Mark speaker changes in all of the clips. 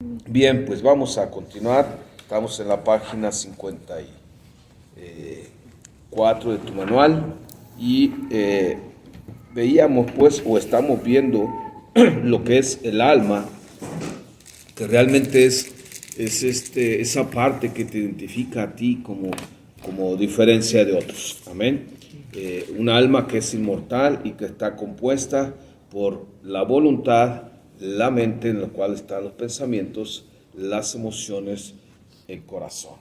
Speaker 1: Bien, pues vamos a continuar. Estamos en la página 54 de tu manual y veíamos pues o estamos viendo lo que es el alma, que realmente es esa parte que te identifica a ti como diferencia de otros. Amén. Un alma que es inmortal y que está compuesta por la voluntad, la mente en la cual están los pensamientos, las emociones, el corazón.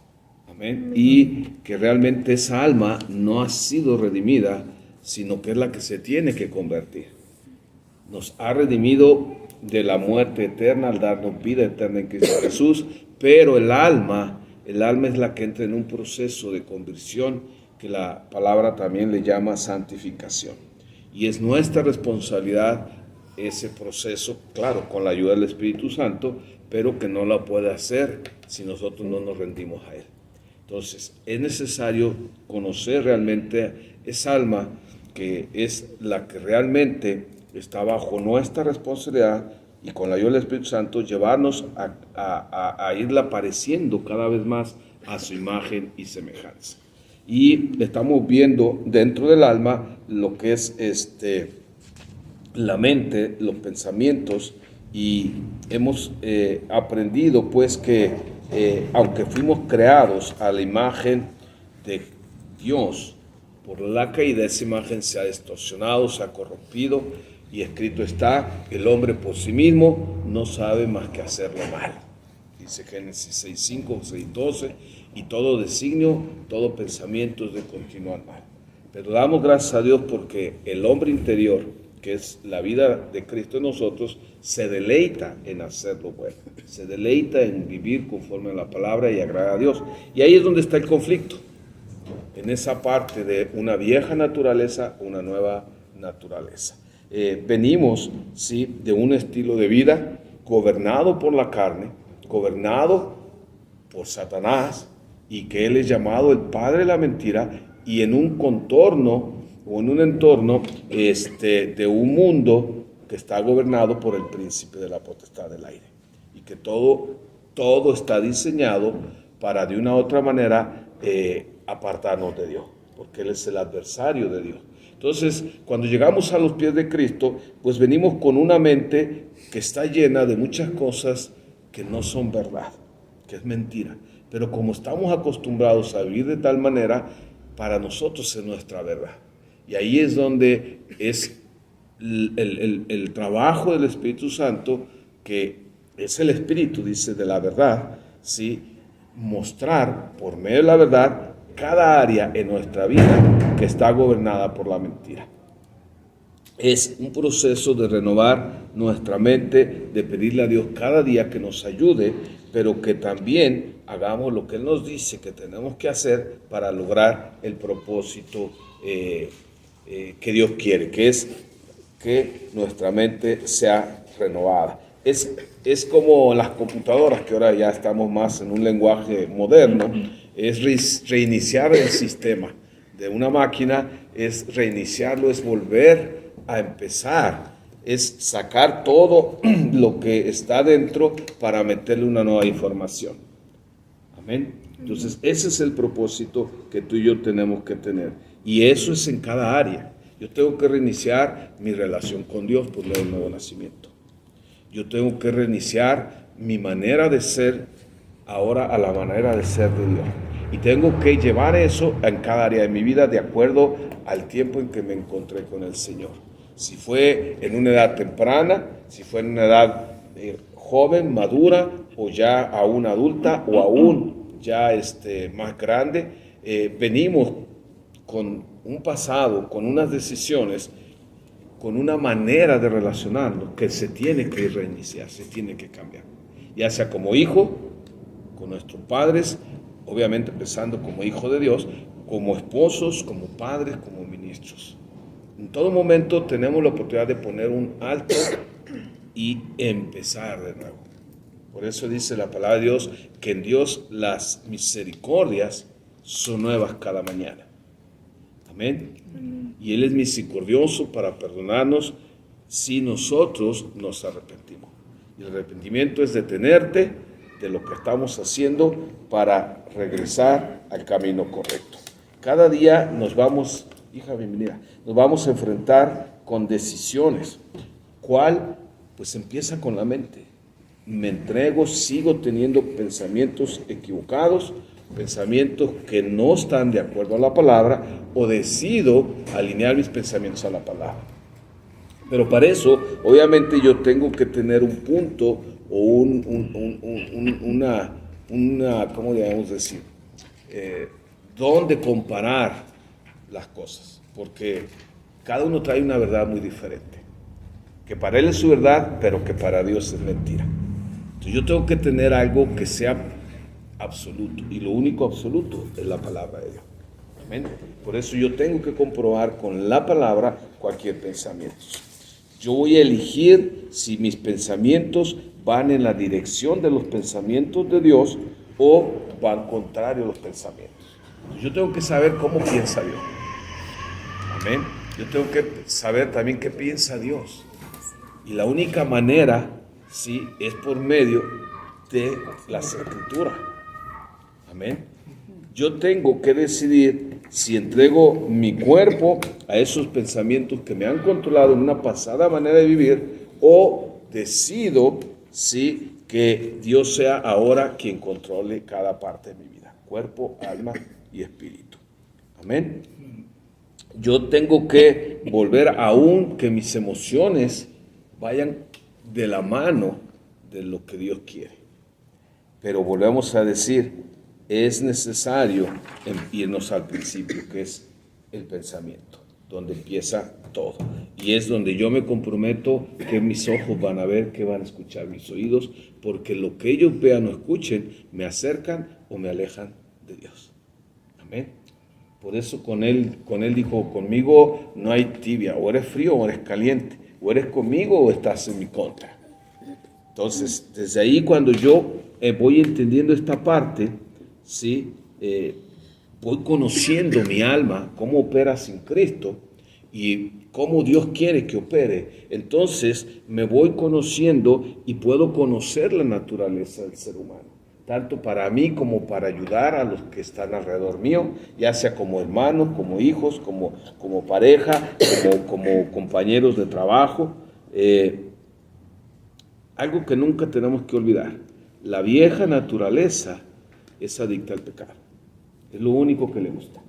Speaker 1: Amén. Y que realmente esa alma no ha sido redimida, sino que es la que se tiene que convertir. Nos ha redimido de la muerte eterna al darnos vida eterna en Cristo Jesús, pero el alma es la que entra en un proceso de conversión que la palabra también le llama santificación. Y es nuestra responsabilidad ese proceso, claro, con la ayuda del Espíritu Santo, pero que no la puede hacer si nosotros no nos rendimos a Él. Entonces, es necesario conocer realmente esa alma que es la que realmente está bajo nuestra responsabilidad y con la ayuda del Espíritu Santo llevarnos a irla pareciendo cada vez más a su imagen y semejanza. Y estamos viendo dentro del alma lo que es la mente, los pensamientos, y hemos aprendido pues que aunque fuimos creados a la imagen de Dios, por la caída esa imagen se ha distorsionado, se ha corrompido, y escrito está, el hombre por sí mismo no sabe más que hacerlo mal. Dice Génesis 6:5, 6:12, y todo designio, todo pensamiento es de continuar mal. Pero damos gracias a Dios porque el hombre interior, que es la vida de Cristo en nosotros, se deleita en hacer lo bueno, se deleita en vivir conforme a la palabra y agradar a Dios. Y ahí es donde está el conflicto, en esa parte de una vieja naturaleza, una nueva naturaleza. Venimos, sí, de un estilo de vida gobernado por la carne, gobernado por Satanás, y que él es llamado el padre de la mentira, y en un contorno o en un entorno de un mundo que está gobernado por el príncipe de la potestad del aire, y que todo está diseñado para de una u otra manera apartarnos de Dios, porque Él es el adversario de Dios. Entonces, cuando llegamos a los pies de Cristo, pues venimos con una mente que está llena de muchas cosas que no son verdad, que es mentira. Pero como estamos acostumbrados a vivir de tal manera, para nosotros es nuestra verdad. Y ahí es donde es el trabajo del Espíritu Santo, que es el Espíritu, dice, de la verdad, ¿sí? Mostrar por medio de la verdad cada área en nuestra vida que está gobernada por la mentira. Es un proceso de renovar nuestra mente, de pedirle a Dios cada día que nos ayude, pero que también hagamos lo que Él nos dice que tenemos que hacer para lograr el propósito que Dios quiere, que es que nuestra mente sea renovada. Es como las computadoras, que ahora ya estamos más en un lenguaje moderno, es reiniciar el sistema de una máquina, es reiniciarlo, es volver a empezar, es sacar todo lo que está dentro para meterle una nueva información. Amén. Entonces, ese es el propósito que tú y yo tenemos que tener. Y eso es en cada área. Yo tengo que reiniciar mi relación con Dios por medio del nuevo nacimiento. Yo tengo que reiniciar mi manera de ser ahora a la manera de ser de Dios. Y tengo que llevar eso en cada área de mi vida de acuerdo al tiempo en que me encontré con el Señor. Si fue en una edad temprana, si fue en una edad joven, madura, o ya aún adulta, o aún ya más grande, venimos con un pasado, con unas decisiones, con una manera de relacionarnos que se tiene que reiniciar, se tiene que cambiar. Ya sea como hijo, con nuestros padres, obviamente empezando como hijo de Dios, como esposos, como padres, como ministros. En todo momento tenemos la oportunidad de poner un alto y empezar de nuevo. Por eso dice la palabra de Dios que en Dios las misericordias son nuevas cada mañana. Amén. Y Él es misericordioso para perdonarnos si nosotros nos arrepentimos. Y el arrepentimiento es detenerte de lo que estamos haciendo para regresar al camino correcto. Cada día nos vamos, hija, bienvenida, nos vamos a enfrentar con decisiones. ¿Cuál? Pues empieza con la mente. Me entrego, sigo teniendo pensamientos equivocados, pensamientos que no están de acuerdo a la palabra, o decido alinear mis pensamientos a la palabra. Pero para eso, obviamente, yo tengo que tener un punto o una ¿cómo debemos decir? Dónde comparar las cosas, porque cada uno trae una verdad muy diferente, que para él es su verdad, pero que para Dios es mentira. Entonces yo tengo que tener algo que sea absoluto, y lo único absoluto es la palabra de Dios. Amén. Por eso yo tengo que comprobar con la palabra cualquier pensamiento. Yo voy a elegir si mis pensamientos van en la dirección de los pensamientos de Dios o van contrario a los pensamientos. Yo tengo que saber cómo piensa Dios. Amén. Yo tengo que saber también qué piensa Dios. Y la única manera, sí, es por medio de la Escritura. Amén. Yo tengo que decidir si entrego mi cuerpo a esos pensamientos que me han controlado en una pasada manera de vivir, o decido, sí, que Dios sea ahora quien controle cada parte de mi vida, cuerpo, alma y espíritu. Amén. Yo tengo que volver aún que mis emociones vayan de la mano de lo que Dios quiere. Pero volvemos a decir, es necesario irnos al principio, que es el pensamiento, donde empieza todo. Y es donde yo me comprometo que mis ojos van a ver, que van a escuchar mis oídos, porque lo que ellos vean o escuchen me acercan o me alejan de Dios. Amén. Por eso con él dijo, conmigo no hay tibia, o eres frío o eres caliente, o eres conmigo o estás en mi contra. Entonces, desde ahí cuando yo voy entendiendo esta parte, ¿sí? Voy conociendo mi alma, cómo opera sin Cristo y cómo Dios quiere que opere. Entonces me voy conociendo y puedo conocer la naturaleza del ser humano, tanto para mí como para ayudar a los que están alrededor mío, ya sea como hermanos, como hijos, como pareja, como compañeros de trabajo. Algo que nunca tenemos que olvidar: la vieja naturaleza es adicta al pecado. Es lo único que le gusta.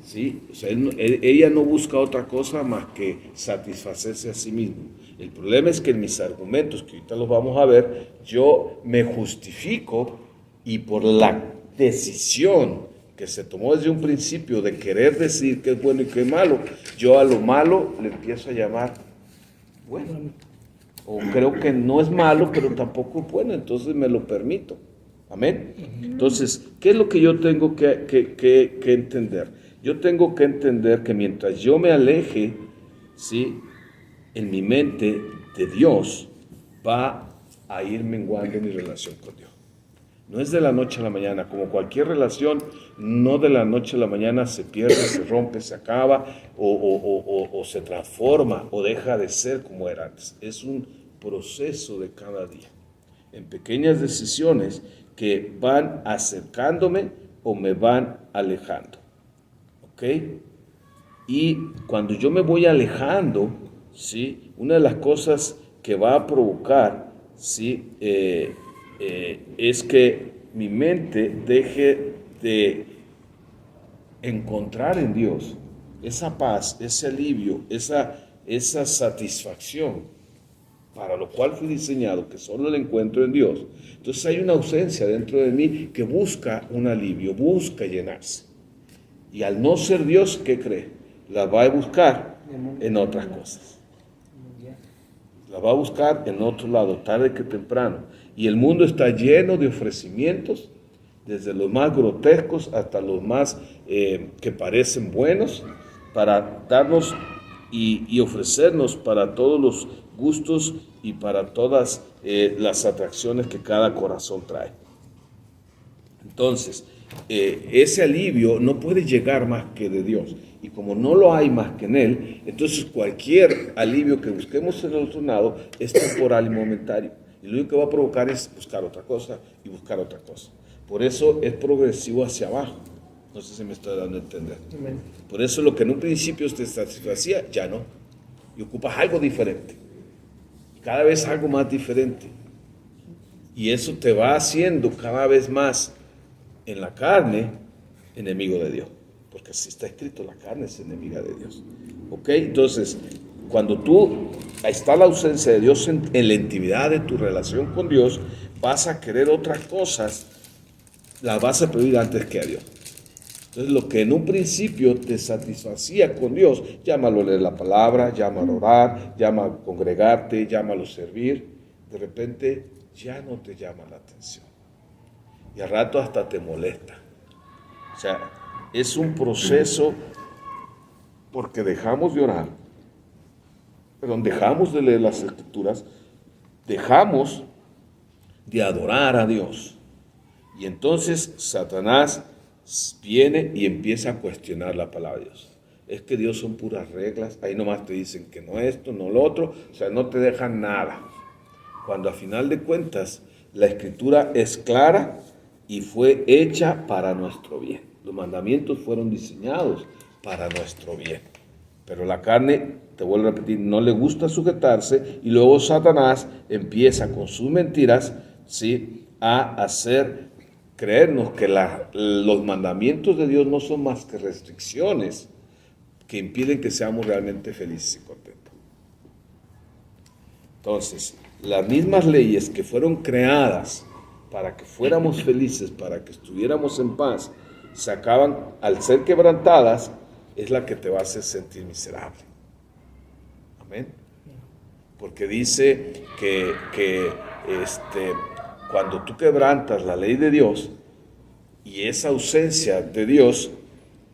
Speaker 1: ¿Sí? O sea, ella no busca otra cosa más que satisfacerse a sí mismo. El problema es que en mis argumentos, que ahorita los vamos a ver, yo me justifico, y por la decisión que se tomó desde un principio de querer decir qué es bueno y qué es malo, yo a lo malo le empiezo a llamar bueno. O creo que no es malo, pero tampoco es bueno, entonces me lo permito. Amén. Entonces, ¿qué es lo que yo tengo que entender? Yo tengo que entender que mientras yo me aleje, ¿sí?, en mi mente de Dios, va a ir menguando mi relación con Dios. No es de la noche a la mañana, como cualquier relación, no de la noche a la mañana se pierde, se rompe, se acaba, o se transforma, o deja de ser como era antes. Es un proceso de cada día, en pequeñas decisiones que van acercándome o me van alejando. ¿Ok? Y cuando yo me voy alejando, ¿sí?, una de las cosas que va a provocar, ¿sí?, es que mi mente deje de encontrar en Dios esa paz, ese alivio, esa satisfacción para lo cual fui diseñado, que solo la encuentro en Dios. Entonces hay una ausencia dentro de mí que busca un alivio, busca llenarse. Y al no ser Dios, ¿qué cree? La va a buscar en otras cosas. La va a buscar en otro lado, tarde que temprano. Y el mundo está lleno de ofrecimientos, desde los más grotescos hasta los más que parecen buenos, para darnos y ofrecernos para todos los gustos y para todas las atracciones que cada corazón trae. Entonces, ese alivio no puede llegar más que de Dios. Y como no lo hay más que en Él, entonces cualquier alivio que busquemos en el otro lado es temporal y momentario. Y lo único que va a provocar es buscar otra cosa y buscar otra cosa. Por eso es progresivo hacia abajo. No sé si me estoy dando a entender.
Speaker 2: Amén.
Speaker 1: Por eso lo que en un principio te satisfacía, ya no. Y ocupas algo diferente. Cada vez algo más diferente. Y eso te va haciendo cada vez más en la carne enemigo de Dios. Porque así está escrito, la carne es enemiga de Dios. ¿Ok? Entonces, cuando está la ausencia de Dios en la intimidad de tu relación con Dios, vas a querer otras cosas, las vas a pedir antes que a Dios. Entonces, lo que en un principio te satisfacía con Dios, llámalo a leer la palabra, llámalo a orar, llámalo a congregarte, llámalo a servir, de repente ya no te llama la atención. Y al rato hasta te molesta. O sea, es un proceso porque dejamos de orar, perdón, dejamos de leer las Escrituras, dejamos de adorar a Dios. Y entonces Satanás viene y empieza a cuestionar la palabra de Dios. Es que Dios son puras reglas, ahí nomás te dicen que no esto, no lo otro, o sea, no te dejan nada. Cuando a final de cuentas la Escritura es clara y fue hecha para nuestro bien. Los mandamientos fueron diseñados para nuestro bien. Pero la carne, te vuelvo a repetir, no le gusta sujetarse y luego Satanás empieza con sus mentiras, ¿sí?, a hacer creernos que los mandamientos de Dios no son más que restricciones que impiden que seamos realmente felices y contentos. Entonces, las mismas leyes que fueron creadas para que fuéramos felices, para que estuviéramos en paz, se acaban, al ser quebrantadas, es la que te va a hacer sentir miserable. Amén. Porque dice que cuando tú quebrantas la ley de Dios y esa ausencia de Dios,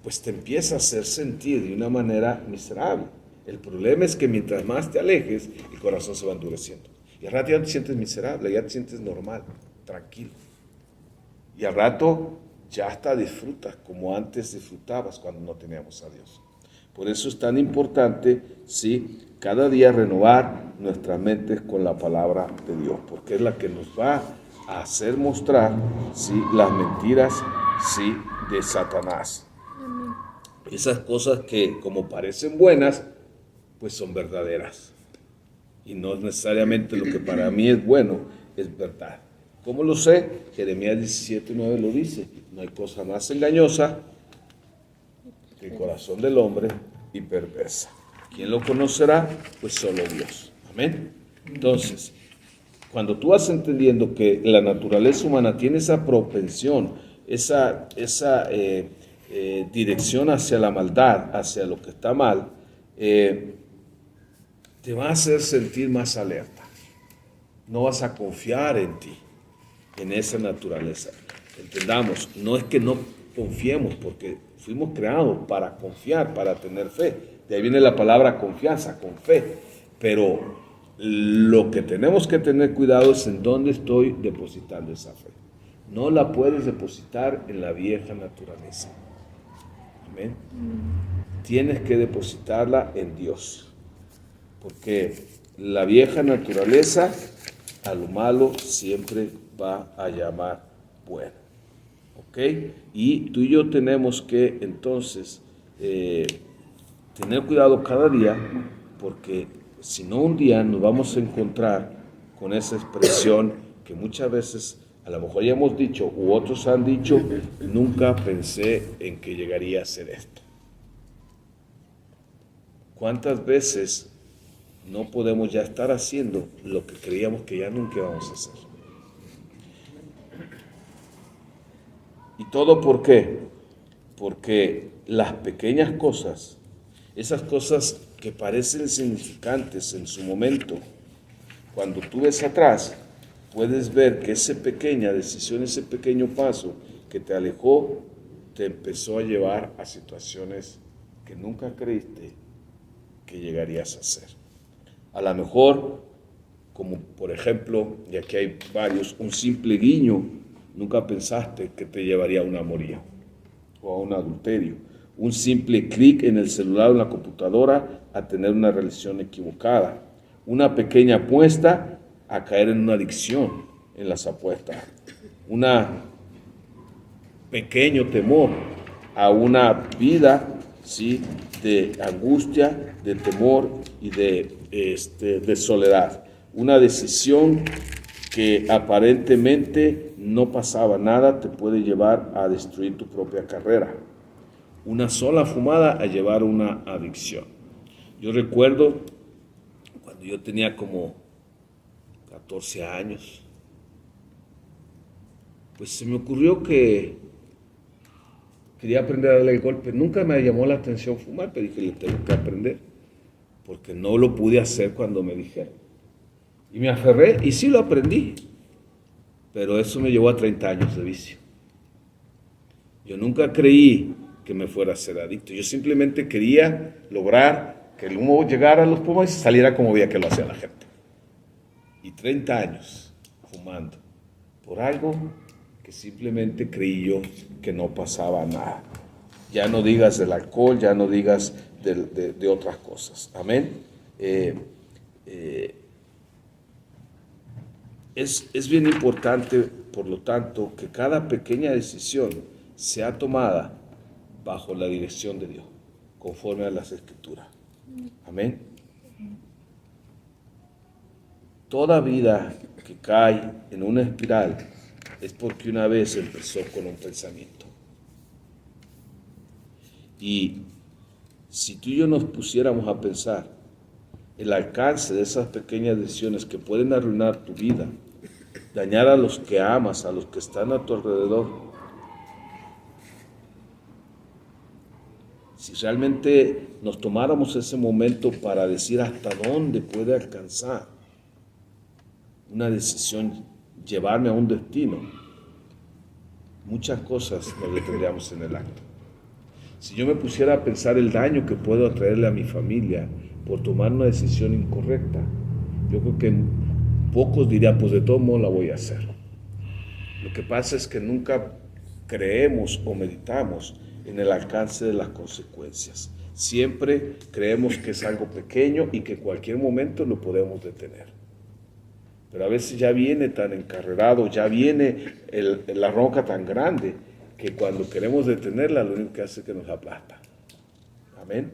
Speaker 1: pues te empieza a hacer sentir de una manera miserable. El problema es que mientras más te alejes, el corazón se va endureciendo. Y al rato ya te sientes miserable, ya te sientes normal, tranquilo. Y al rato ya hasta disfrutas como antes disfrutabas cuando no teníamos a Dios. Por eso es tan importante, ¿sí?, cada día renovar nuestras mentes con la palabra de Dios, porque es la que nos va a hacer mostrar, ¿sí?, las mentiras, ¿sí?, de Satanás. Esas cosas que como parecen buenas, pues son verdaderas. Y no necesariamente lo que para mí es bueno es verdad. ¿Cómo lo sé? Jeremías 17:9 lo dice. No hay cosa más engañosa que el corazón del hombre y perversa. ¿Quién lo conocerá? Pues solo Dios. Amén. Entonces, cuando tú vas entendiendo que la naturaleza humana tiene esa propensión, esa dirección hacia la maldad, hacia lo que está mal, te va a hacer sentir más alerta. No vas a confiar en ti, en esa naturaleza. Entendamos, no es que no confiemos, porque fuimos creados para confiar, para tener fe. De ahí viene la palabra confianza, con fe. Pero lo que tenemos que tener cuidado es en dónde estoy depositando esa fe. No la puedes depositar en la vieja naturaleza. Amén. Tienes que depositarla en Dios. Porque la vieja naturaleza a lo malo siempre va a llamar bueno. ¿Ok? Y tú y yo tenemos que entonces tener cuidado cada día, porque si no un día nos vamos a encontrar con esa expresión que muchas veces a lo mejor ya hemos dicho u otros han dicho: nunca pensé en que llegaría a ser esto. ¿Cuántas veces no podemos ya estar haciendo lo que creíamos que ya nunca íbamos a hacer? ¿Y todo por qué? Porque las pequeñas cosas, esas cosas que parecen insignificantes en su momento, cuando tú ves atrás, puedes ver que esa pequeña decisión, ese pequeño paso que te alejó, te empezó a llevar a situaciones que nunca creíste que llegarías a hacer. A lo mejor, como por ejemplo, y aquí hay varios, un simple guiño nunca pensaste que te llevaría a una amoría o a un adulterio. Un simple clic en el celular o en la computadora a tener una relación equivocada. Una pequeña apuesta a caer en una adicción en las apuestas. Un pequeño temor a una vida, ¿sí?, de angustia, de temor y de soledad. Una decisión que aparentemente no pasaba nada te puede llevar a destruir tu propia carrera. Una sola fumada a llevar a una adicción. Yo recuerdo cuando yo tenía como 14 años, pues se me ocurrió que quería aprender a darle el golpe. Nunca me llamó la atención fumar, pero dije, le tengo que aprender, porque no lo pude hacer cuando me dijeron. Y me aferré y sí lo aprendí, pero eso me llevó a 30 años de vicio. Yo nunca creí que me fuera a ser adicto. Yo simplemente quería lograr que el humo llegara a los pulmones y saliera como veía que lo hacía la gente. Y 30 años fumando por algo que simplemente creí yo que no pasaba nada. Ya no digas del alcohol, ya no digas de otras cosas. Amén. Es bien importante, por lo tanto, que cada pequeña decisión sea tomada bajo la dirección de Dios, conforme a las Escrituras. Amén. Toda vida que cae en una espiral es porque una vez empezó con un pensamiento. Y si tú y yo nos pusiéramos a pensar el alcance de esas pequeñas decisiones que pueden arruinar tu vida, dañar a los que amas, a los que están a tu alrededor, si realmente nos tomáramos ese momento para decir hasta dónde puede alcanzar una decisión, llevarme a un destino, muchas cosas nos detendríamos en el acto. Si yo me pusiera a pensar el daño que puedo traerle a mi familia por tomar una decisión incorrecta, yo creo que pocos dirían, pues de todo modo la voy a hacer. Lo que pasa es que nunca creemos o meditamos en el alcance de las consecuencias. Siempre creemos que es algo pequeño y que en cualquier momento lo podemos detener. Pero a veces ya viene tan encarrerado, ya viene la roca tan grande, que cuando queremos detenerla, lo único que hace es que nos aplasta. Amén.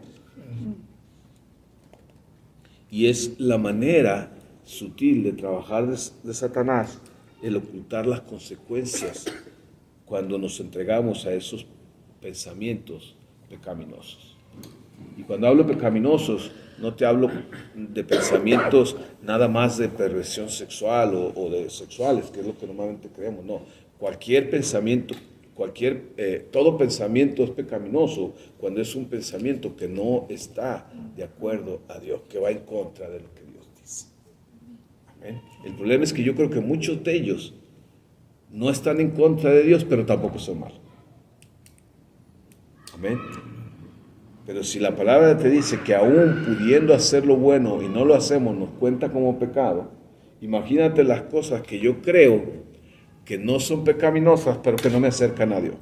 Speaker 1: Y es la manera sutil de trabajar de Satanás, el ocultar las consecuencias cuando nos entregamos a esos pensamientos pecaminosos. Y cuando hablo pecaminosos, no te hablo de pensamientos nada más de perversión sexual o de sexuales, que es lo que normalmente creemos. No, cualquier pensamiento, todo pensamiento es pecaminoso cuando es un pensamiento que no está de acuerdo a Dios, que va en contra de lo que Dios dice. Amén. El problema es que yo creo que muchos de ellos no están en contra de Dios, pero tampoco son malos. Amén. Pero si la palabra te dice que aún pudiendo hacer lo bueno y no lo hacemos, nos cuenta como pecado, imagínate las cosas que yo creo que no son pecaminosas, pero que no me acercan a Dios.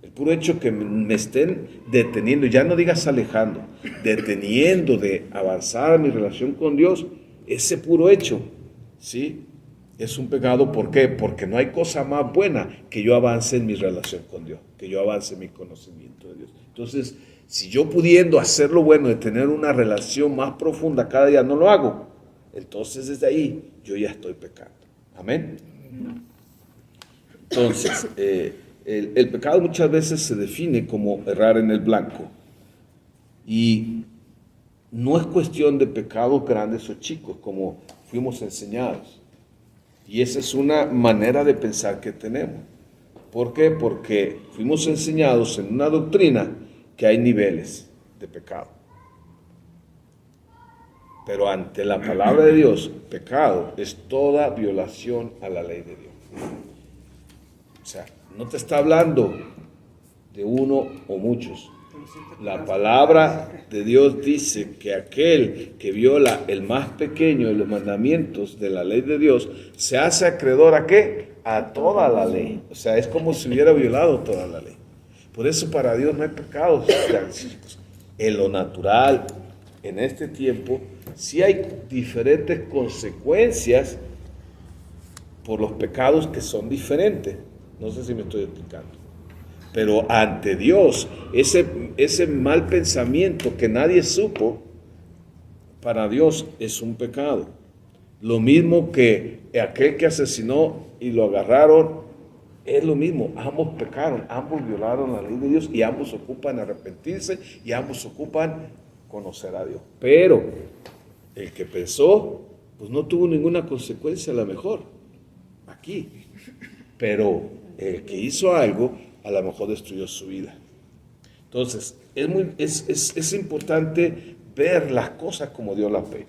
Speaker 1: El puro hecho que me estén deteniendo, ya no digas alejando, deteniendo de avanzar en mi relación con Dios, ese puro hecho, ¿sí?, es un pecado. ¿Por qué? Porque no hay cosa más buena que yo avance en mi relación con Dios, que yo avance en mi conocimiento de Dios. Entonces, si yo pudiendo hacer lo bueno, de tener una relación más profunda cada día, no lo hago, entonces desde ahí yo ya estoy pecando. Amén. Entonces, el pecado muchas veces se define como errar en el blanco. Y no es cuestión de pecados grandes o chicos, como fuimos enseñados. Y esa es una manera de pensar que tenemos. ¿Por qué? Porque fuimos enseñados en una doctrina que hay niveles de pecado. Pero ante la palabra de Dios, pecado es toda violación a la ley de Dios. O sea, no te está hablando de uno o muchos. La palabra de Dios dice que aquel que viola el más pequeño de los mandamientos de la ley de Dios se hace acreedor ¿a qué? a toda la ley. O sea, es como si hubiera violado toda la ley. Por eso para Dios no hay pecados. En lo natural, en este tiempo, sí hay diferentes consecuencias por los pecados que son diferentes. No sé si me estoy explicando. Pero ante Dios, ese mal pensamiento que nadie supo, para Dios es un pecado. Lo mismo que aquel que asesinó y lo agarraron, es lo mismo. Ambos pecaron, ambos violaron la ley de Dios y ambos ocupan arrepentirse y ambos ocupan conocer a Dios. Pero el que pensó, pues no tuvo ninguna consecuencia a lo mejor aquí. Pero el que hizo algo, a lo mejor destruyó su vida. Entonces, es importante ver las cosas como Dios las ve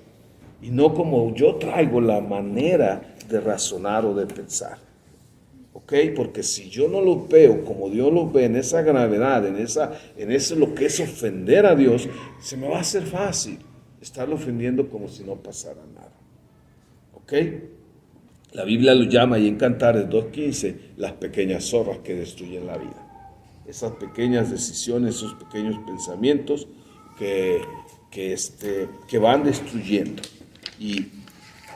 Speaker 1: y no como yo traigo la manera de razonar o de pensar. ¿Ok? Porque si yo no los veo como Dios los ve, en esa gravedad, en eso lo que es ofender a Dios, se me va a hacer fácil estarlo ofendiendo como si no pasara nada. ¿Ok? La Biblia lo llama ahí en Cantares 2:15 las pequeñas zorras que destruyen la vida. Esas pequeñas decisiones, esos pequeños pensamientos que van destruyendo. Y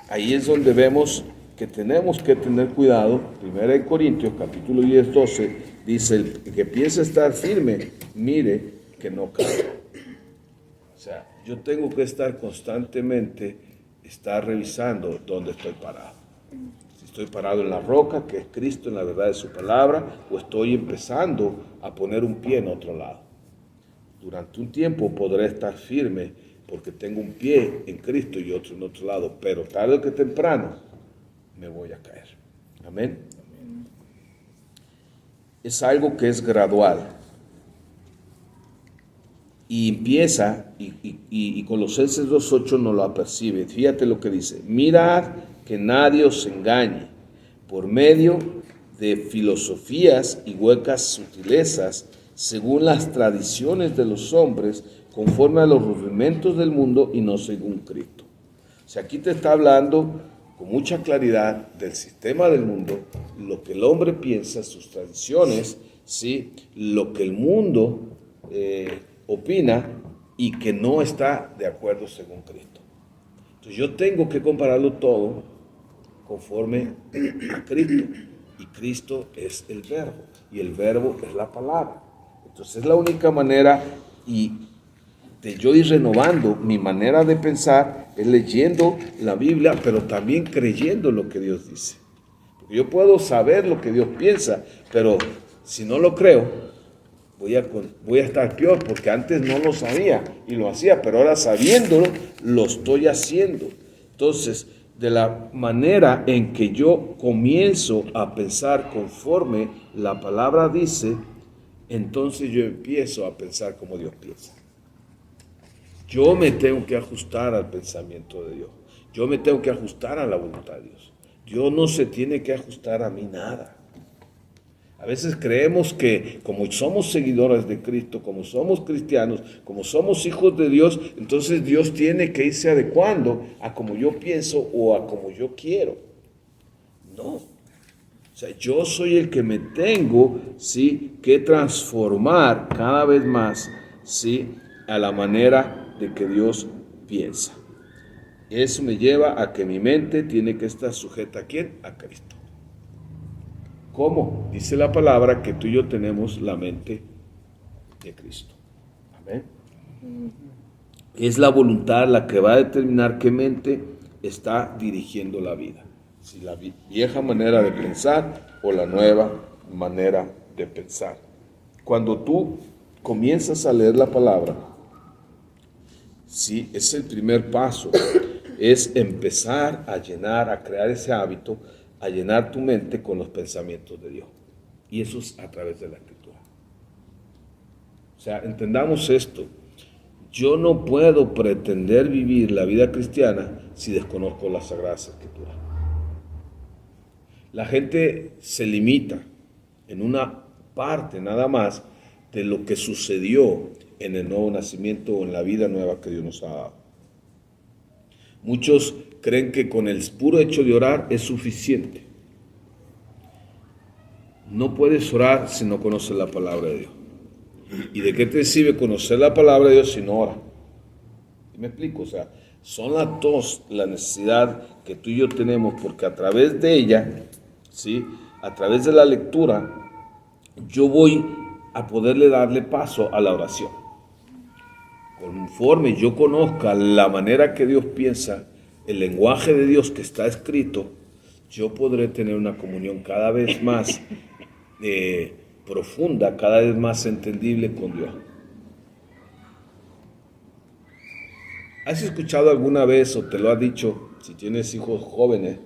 Speaker 1: ahí es donde vemos que tenemos que tener cuidado. 1 Corintios capítulo 10, 12 dice: el que piensa estar firme, mire que no caiga. O sea, yo tengo que estar constantemente, revisando dónde estoy parado. Si estoy parado en la roca, que es Cristo, en la verdad de su palabra, o estoy empezando a poner un pie en otro lado. Durante un tiempo podré estar firme porque tengo un pie en Cristo y otro en otro lado, pero tarde o que temprano me voy a caer. Amén. Es algo que es gradual y empieza, y Colosenses 2:8 no lo apercibe. Fíjate lo que dice: mirad que nadie os engañe por medio de filosofías y huecas sutilezas, según las tradiciones de los hombres, conforme a los rudimentos del mundo y no según Cristo. O sea, aquí te está hablando con mucha claridad del sistema del mundo, lo que el hombre piensa, sus tradiciones, ¿sí? Lo que el mundo opina y que no está de acuerdo según Cristo. Entonces yo tengo que compararlo todo conforme a Cristo. Y Cristo es el verbo, y el verbo es la palabra. Entonces es la única manera de yo ir renovando mi manera de pensar, es leyendo la Biblia, pero también creyendo lo que Dios dice. Porque yo puedo saber lo que Dios piensa, pero si no lo creo, voy a estar peor, porque antes no lo sabía y lo hacía, pero ahora sabiéndolo, lo estoy haciendo. Entonces, de la manera en que yo comienzo a pensar conforme la palabra dice, entonces yo empiezo a pensar como Dios piensa. Yo me tengo que ajustar al pensamiento de Dios. Yo me tengo que ajustar a la voluntad de Dios. Dios no se tiene que ajustar a mí nada. A veces creemos que como somos seguidores de Cristo, como somos cristianos, como somos hijos de Dios, entonces Dios tiene que irse adecuando a como yo pienso o a como yo quiero. No. O sea, yo soy el que me tengo, ¿sí?, que transformar cada vez más, ¿sí?, a la manera de que Dios piensa. Eso me lleva a que mi mente tiene que estar sujeta ¿a quién? A Cristo. ¿Cómo? Dice la palabra que tú y yo tenemos la mente de Cristo. Amén. Es la voluntad la que va a determinar qué mente está dirigiendo la vida. Si la vieja manera de pensar o la nueva manera de pensar. Cuando tú comienzas a leer la palabra, sí, es el primer paso. Es empezar a llenar, a crear ese hábito, a llenar tu mente con los pensamientos de Dios. Y eso es a través de la Escritura. O sea, entendamos esto. Yo no puedo pretender vivir la vida cristiana si desconozco las Sagradas Escrituras. La gente se limita en una parte nada más de lo que sucedió en el nuevo nacimiento o en la vida nueva que Dios nos ha dado. Muchos creen que con el puro hecho de orar es suficiente. no puedes orar si no conoces la palabra de Dios. ¿Y de qué te sirve conocer la palabra de Dios si no oras? ¿Me explico? O sea, son las dos la necesidad que tú y yo tenemos, porque a través de ella, ¿sí? A través de la lectura, yo voy a poderle darle paso a la oración. Conforme yo conozca la manera que Dios piensa, el lenguaje de Dios que está escrito, yo podré tener una comunión cada vez más profunda, cada vez más entendible con Dios. ¿Has escuchado alguna vez o te lo ha dicho, si tienes hijos jóvenes,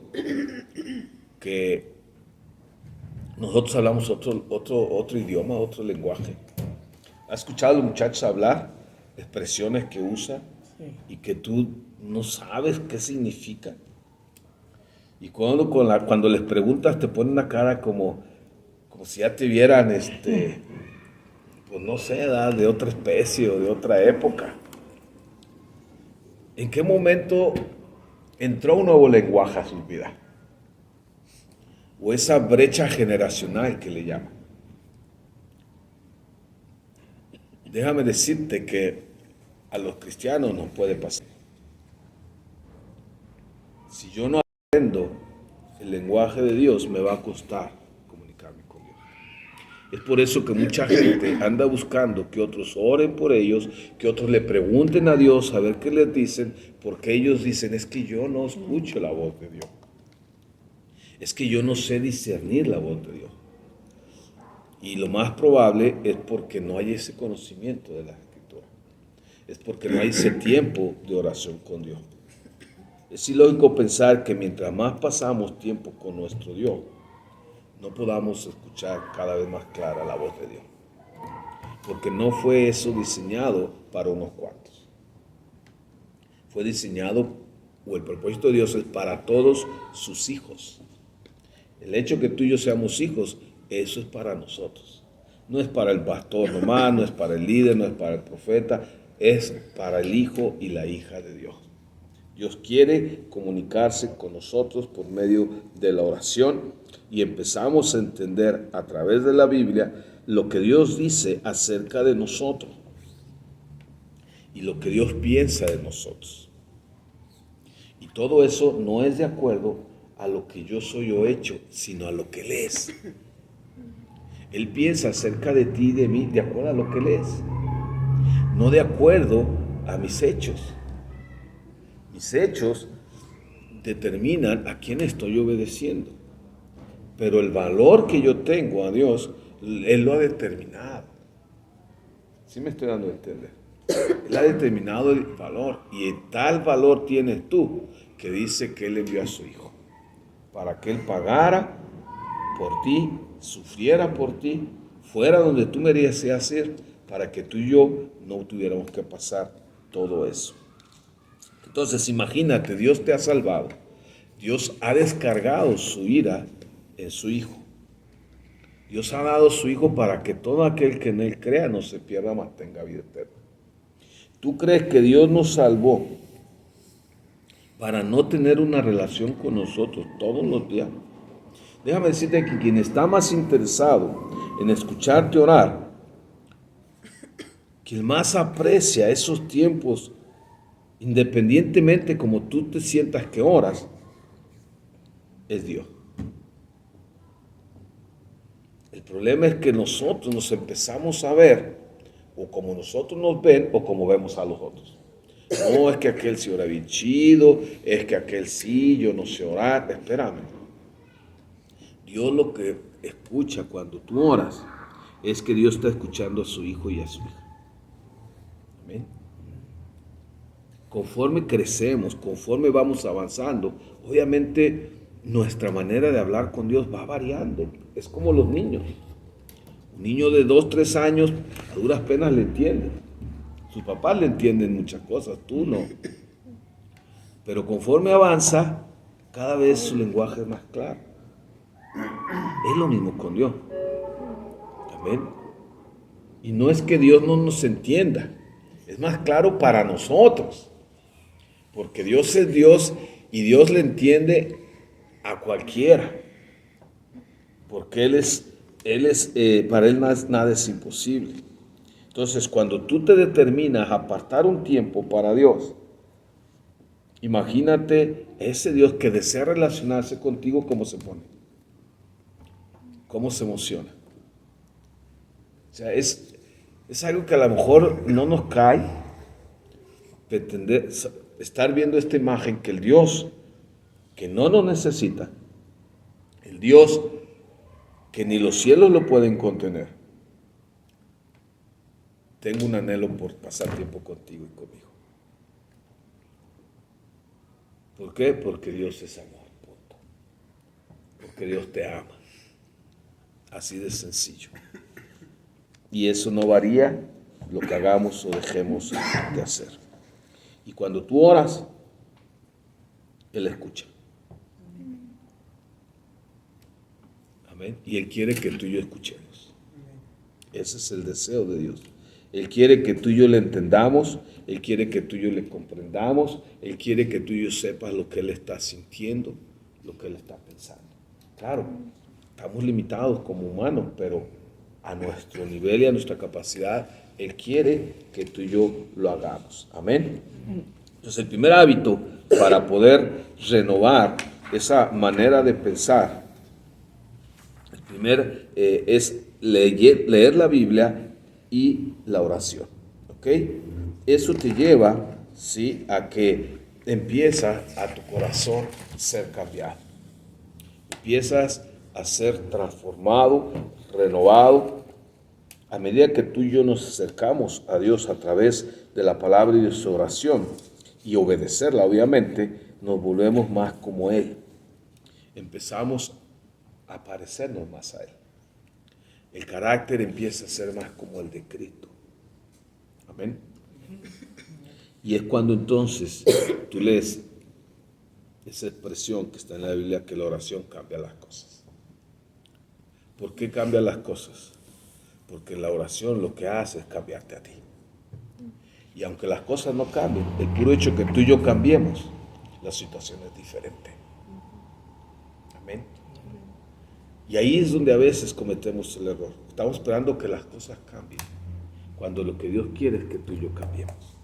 Speaker 1: que nosotros hablamos otro idioma, otro lenguaje? ¿Has escuchado a los muchachos hablar expresiones que usan y que tú no sabes qué significa? Y cuando les preguntas te ponen una cara como si ya te vieran, pues no sé, de otra especie o de otra época. ¿En qué momento entró un nuevo lenguaje a sus vidas? O esa brecha generacional que le llaman. Déjame decirte que a los cristianos nos puede pasar. Si yo no aprendo el lenguaje de Dios, me va a costar comunicarme con Dios. Es por eso que mucha gente anda buscando que otros oren por ellos, que otros le pregunten a Dios a ver qué les dicen, porque ellos dicen, es que yo no escucho la voz de Dios. Es que yo no sé discernir la voz de Dios. Y lo más probable es porque no hay ese conocimiento de la Escritura. Es porque no hay ese tiempo de oración con Dios. Es ilógico pensar que mientras más pasamos tiempo con nuestro Dios, no podamos escuchar cada vez más clara la voz de Dios. Porque no fue eso diseñado para unos cuantos. Fue diseñado, o el propósito de Dios es para todos sus hijos. El hecho que tú y yo seamos hijos, eso es para nosotros. No es para el pastor nomás, no es para el líder, no es para el profeta, es para el hijo y la hija de Dios. Dios quiere comunicarse con nosotros por medio de la oración y empezamos a entender a través de la Biblia lo que Dios dice acerca de nosotros y lo que Dios piensa de nosotros. Y todo eso no es de acuerdo a lo que yo soy o hecho, sino a lo que Él es. Él piensa acerca de ti y de mí de acuerdo a lo que Él es, no de acuerdo a mis hechos. Mis hechos determinan a quién estoy obedeciendo, pero el valor que yo tengo a Dios, Él lo ha determinado. ¿Sí me estoy dando a entender? Él ha determinado el valor, y tal valor tienes tú, que dice que Él envió a su Hijo, para que Él pagara por ti, sufriera por ti, fuera donde tú merecías ir, para que tú y yo no tuviéramos que pasar todo eso. Entonces imagínate, Dios te ha salvado, Dios ha descargado su ira en su Hijo. Dios ha dado su Hijo para que todo aquel que en Él crea no se pierda, mas tenga vida eterna. ¿Tú crees que Dios nos salvó para no tener una relación con nosotros todos los días? Déjame decirte que quien está más interesado en escucharte orar, quien más aprecia esos tiempos, independientemente como tú te sientas que oras, es Dios. El problema es que nosotros nos empezamos a ver o como nosotros nos ven o como vemos a los otros. No, es que aquel sí ora bien chido, es que aquel sí, yo no sé orar. Espérame. Dios lo que escucha cuando tú oras es que Dios está escuchando a su hijo y a su hija. Amén. Conforme crecemos, conforme vamos avanzando, obviamente nuestra manera de hablar con Dios va variando. Es como los niños. Un niño de 2, 3 años a duras penas le entiende. Sus papás le entienden muchas cosas, tú no. Pero conforme avanza, cada vez su lenguaje es más claro. Es lo mismo con Dios. Amén. Y no es que Dios no nos entienda, es más claro para nosotros. Porque Dios es Dios y Dios le entiende a cualquiera. Porque Él es para Él nada es imposible. Entonces, cuando tú te determinas a apartar un tiempo para Dios, imagínate ese Dios que desea relacionarse contigo, cómo se pone, cómo se emociona. O sea, es algo que a lo mejor no nos cae pretender, estar viendo esta imagen que el Dios que no nos necesita, el Dios que ni los cielos lo pueden contener, tengo un anhelo por pasar tiempo contigo y conmigo. ¿Por qué? Porque Dios es amor, punto. Porque Dios te ama. Así de sencillo. Y eso no varía lo que hagamos o dejemos de hacer. Y cuando tú oras, Él escucha. Amén. Y Él quiere que tú y yo escuchemos. Ese es el deseo de Dios. Él quiere que tú y yo le entendamos. Él quiere que tú y yo le comprendamos. Él quiere que tú y yo sepas lo que Él está sintiendo, lo que Él está pensando. Claro, estamos limitados como humanos, pero a nuestro nivel y a nuestra capacidad, Él quiere que tú y yo lo hagamos. Amén. Entonces, el primer hábito para poder renovar esa manera de pensar, el primer es leer la Biblia y la oración. ¿Ok? Eso te lleva, ¿sí?, a que empieza a tu corazón ser cambiado. Empiezas a ser transformado, renovado. A medida que tú y yo nos acercamos a Dios a través de la palabra y de su oración y obedecerla, obviamente, nos volvemos más como Él. Empezamos a parecernos más a Él. El carácter empieza a ser más como el de Cristo. Amén. Y es cuando entonces tú lees esa expresión que está en la Biblia, que la oración cambia las cosas. ¿Por qué cambia las cosas? Porque la oración lo que hace es cambiarte a ti. Y aunque las cosas no cambien, el puro hecho que tú y yo cambiemos, la situación es diferente. Amén. Y ahí es donde a veces cometemos el error. Estamos esperando que las cosas cambien, cuando lo que Dios quiere es que tú y yo cambiemos.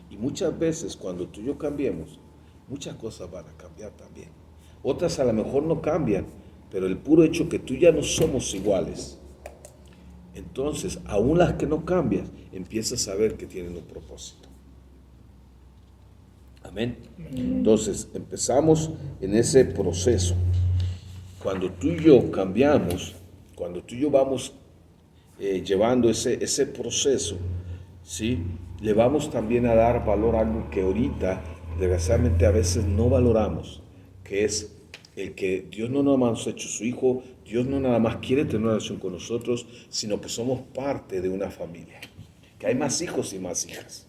Speaker 1: Y muchas veces cuando tú y yo cambiemos, muchas cosas van a cambiar también. Otras a lo mejor no cambian, pero el puro hecho que tú ya no somos iguales, entonces, aún las que no cambian, empiezas a ver que tienen un propósito. Amén. Entonces, empezamos en ese proceso. Cuando tú y yo cambiamos, cuando tú y yo vamos llevando ese proceso, ¿sí?, le vamos también a dar valor a algo que ahorita, desgraciadamente, a veces no valoramos, que es el que Dios no nada más nos ha hecho su Hijo. Dios no nada más quiere tener una relación con nosotros, sino que somos parte de una familia, que hay más hijos y más hijas,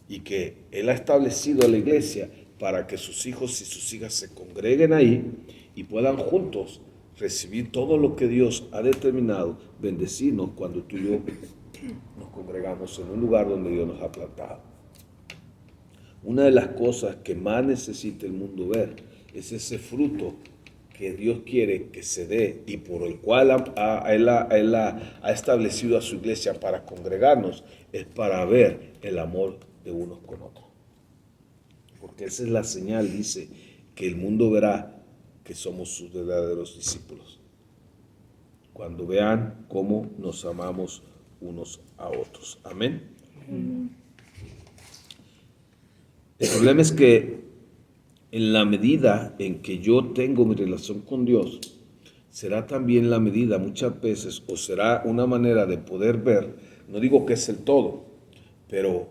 Speaker 1: y que Él ha establecido a la iglesia para que sus hijos y sus hijas se congreguen ahí y puedan juntos recibir todo lo que Dios ha determinado, bendecirnos cuando tú y yo nos congregamos en un lugar donde Dios nos ha plantado. Una de las cosas que más necesita el mundo ver es ese fruto que Dios quiere que se dé y por el cual Él ha establecido a su iglesia para congregarnos, es para ver el amor de unos con otros. Porque esa es la señal, dice, que el mundo verá que somos sus verdaderos discípulos. Cuando vean cómo nos amamos unos a otros. Amén. El problema es que en la medida en que yo tengo mi relación con Dios, será también la medida muchas veces, o será una manera de poder ver, no digo que es el todo, pero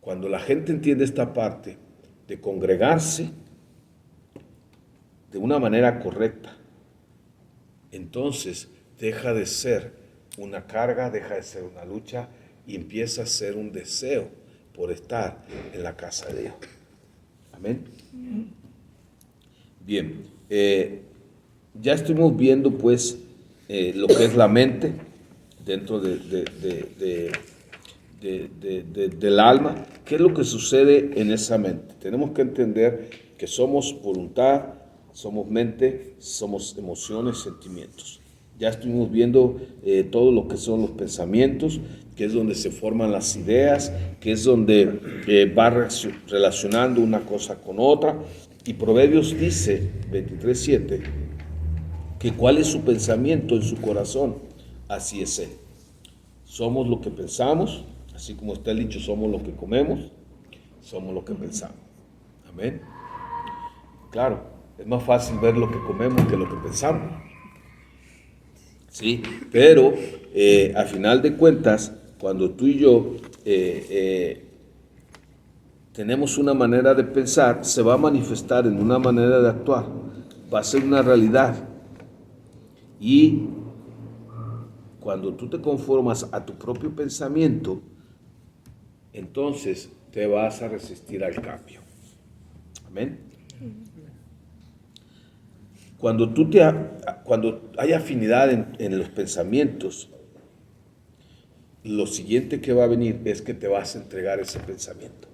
Speaker 1: cuando la gente entiende esta parte de congregarse de una manera correcta, entonces deja de ser una carga, deja de ser una lucha y empieza a ser un deseo por estar en la casa de Dios. Amén. Bien, ya estuvimos viendo pues lo que es la mente dentro del alma. ¿Qué es lo que sucede en esa mente? Tenemos que entender que somos voluntad, somos mente, somos emociones, sentimientos. Ya estuvimos viendo todo lo que son los pensamientos, que es donde se forman las ideas, que es donde va relacionando una cosa con otra. Y Proverbios dice, 23:7, que cuál es su pensamiento en su corazón, así es él. Somos lo que pensamos, así como está el dicho, somos lo que comemos, somos lo que pensamos. Amén. Claro, es más fácil ver lo que comemos que lo que pensamos. Sí, pero a final de cuentas, cuando tú y yo tenemos una manera de pensar, se va a manifestar en una manera de actuar, va a ser una realidad. Y cuando tú te conformas a tu propio pensamiento, entonces te vas a resistir al cambio. Amén. Cuando hay afinidad en los pensamientos, lo siguiente que va a venir es que te vas a entregar ese pensamiento.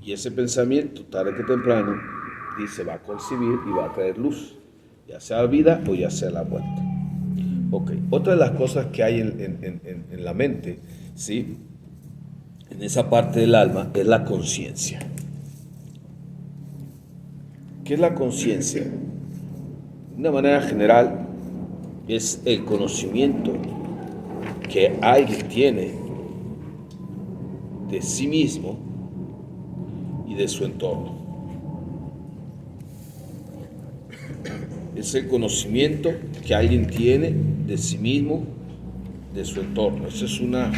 Speaker 1: Y ese pensamiento, tarde que temprano, dice, va a concebir y va a traer luz, ya sea vida o ya sea la muerte. Ok, otra de las cosas que hay en la mente, ¿sí? En esa parte del alma, es la conciencia. ¿Qué es la conciencia? De una manera general, es el conocimiento que alguien tiene de sí mismo y de su entorno. Es el conocimiento que alguien tiene de sí mismo, de su entorno. Esa es una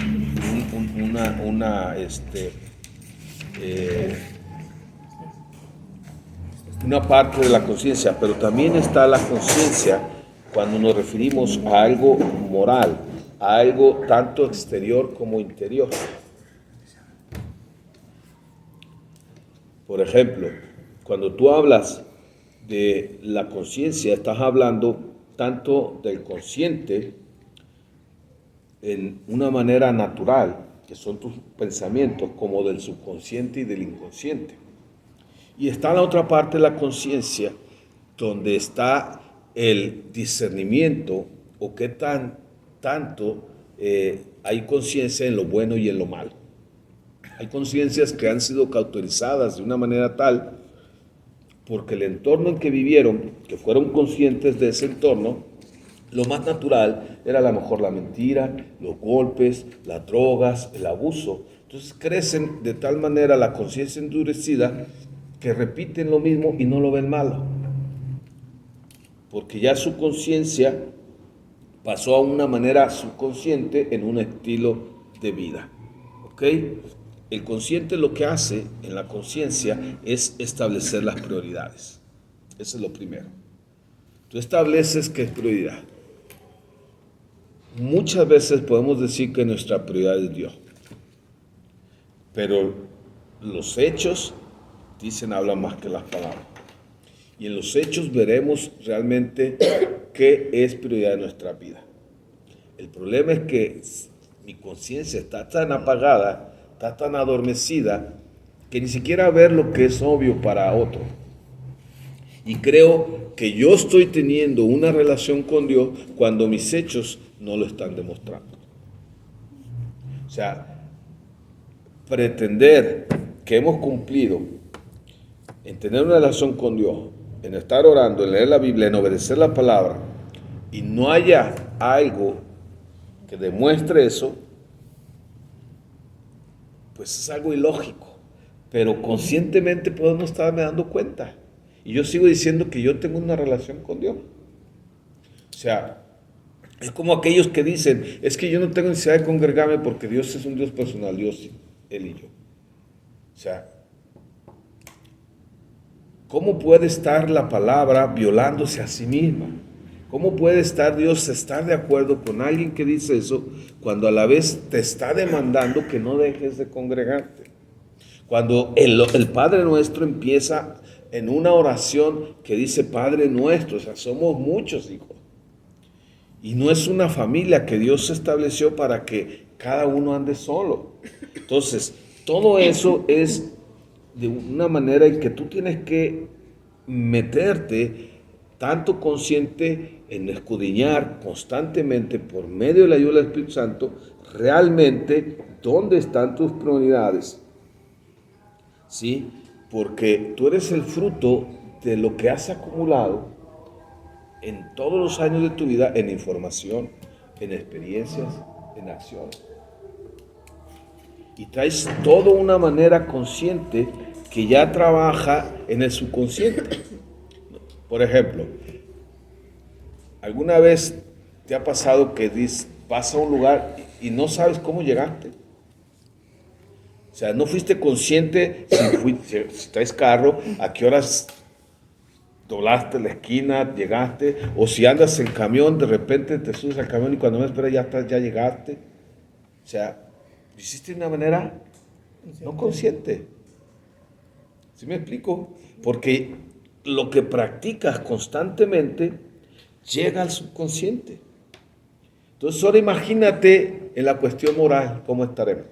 Speaker 1: parte de la conciencia, pero también está la conciencia cuando nos referimos a algo moral, a algo tanto exterior como interior. Por ejemplo, cuando tú hablas de la conciencia, estás hablando tanto del consciente en una manera natural, que son tus pensamientos, como del subconsciente y del inconsciente. Y está la otra parte de la conciencia, donde está el discernimiento o qué tanto hay conciencia en lo bueno y en lo malo. Hay conciencias que han sido cauterizadas de una manera tal porque el entorno en que vivieron, que fueron conscientes de ese entorno, lo más natural era a lo mejor la mentira, los golpes, las drogas, el abuso. Entonces crecen de tal manera la conciencia endurecida que repiten lo mismo y no lo ven malo. Porque ya su conciencia pasó a una manera subconsciente en un estilo de vida. ¿Ok? El consciente lo que hace en la conciencia es establecer las prioridades. Eso es lo primero. Tú estableces qué es prioridad. Muchas veces podemos decir que nuestra prioridad es Dios, pero los hechos dicen, hablan más que las palabras. Y en los hechos veremos realmente qué es prioridad de nuestra vida. El problema es que mi conciencia está tan apagada, está tan adormecida, que ni siquiera ver lo que es obvio para otro. Y creo que yo estoy teniendo una relación con Dios cuando mis hechos no lo están demostrando. O sea, pretender que hemos cumplido en tener una relación con Dios, en estar orando, en leer la Biblia, en obedecer la palabra, y no haya algo que demuestre eso, pues es algo ilógico. Pero conscientemente puedo no estarme dando cuenta. Y yo sigo diciendo que yo tengo una relación con Dios. O sea, es como aquellos que dicen, es que yo no tengo necesidad de congregarme porque Dios es un Dios personal, Dios, Él y yo. O sea, ¿cómo puede estar la palabra violándose a sí misma? ¿Cómo puede estar Dios estar de acuerdo con alguien que dice eso cuando a la vez te está demandando que no dejes de congregarte? Cuando el Padre Nuestro empieza en una oración que dice Padre Nuestro, o sea, somos muchos hijos. Y no es una familia que Dios estableció para que cada uno ande solo. Entonces, todo eso es de una manera en que tú tienes que meterte tanto consciente en escudriñar constantemente por medio de la ayuda del Espíritu Santo, realmente dónde están tus prioridades. ¿Sí? Porque tú eres el fruto de lo que has acumulado en todos los años de tu vida, en información, en experiencias, en acciones. Y traes toda una manera consciente que ya trabaja en el subconsciente. Por ejemplo, ¿alguna vez te ha pasado que vas a un lugar y no sabes cómo llegaste? O sea, no fuiste consciente si traes carro, a qué horas doblaste la esquina, llegaste, o si andas en camión, de repente te subes al camión y cuando me esperas ya llegaste. O sea, lo hiciste de una manera no consciente. ¿Sí me explico? Porque lo que practicas constantemente llega al subconsciente. Entonces ahora imagínate en la cuestión moral cómo estaremos.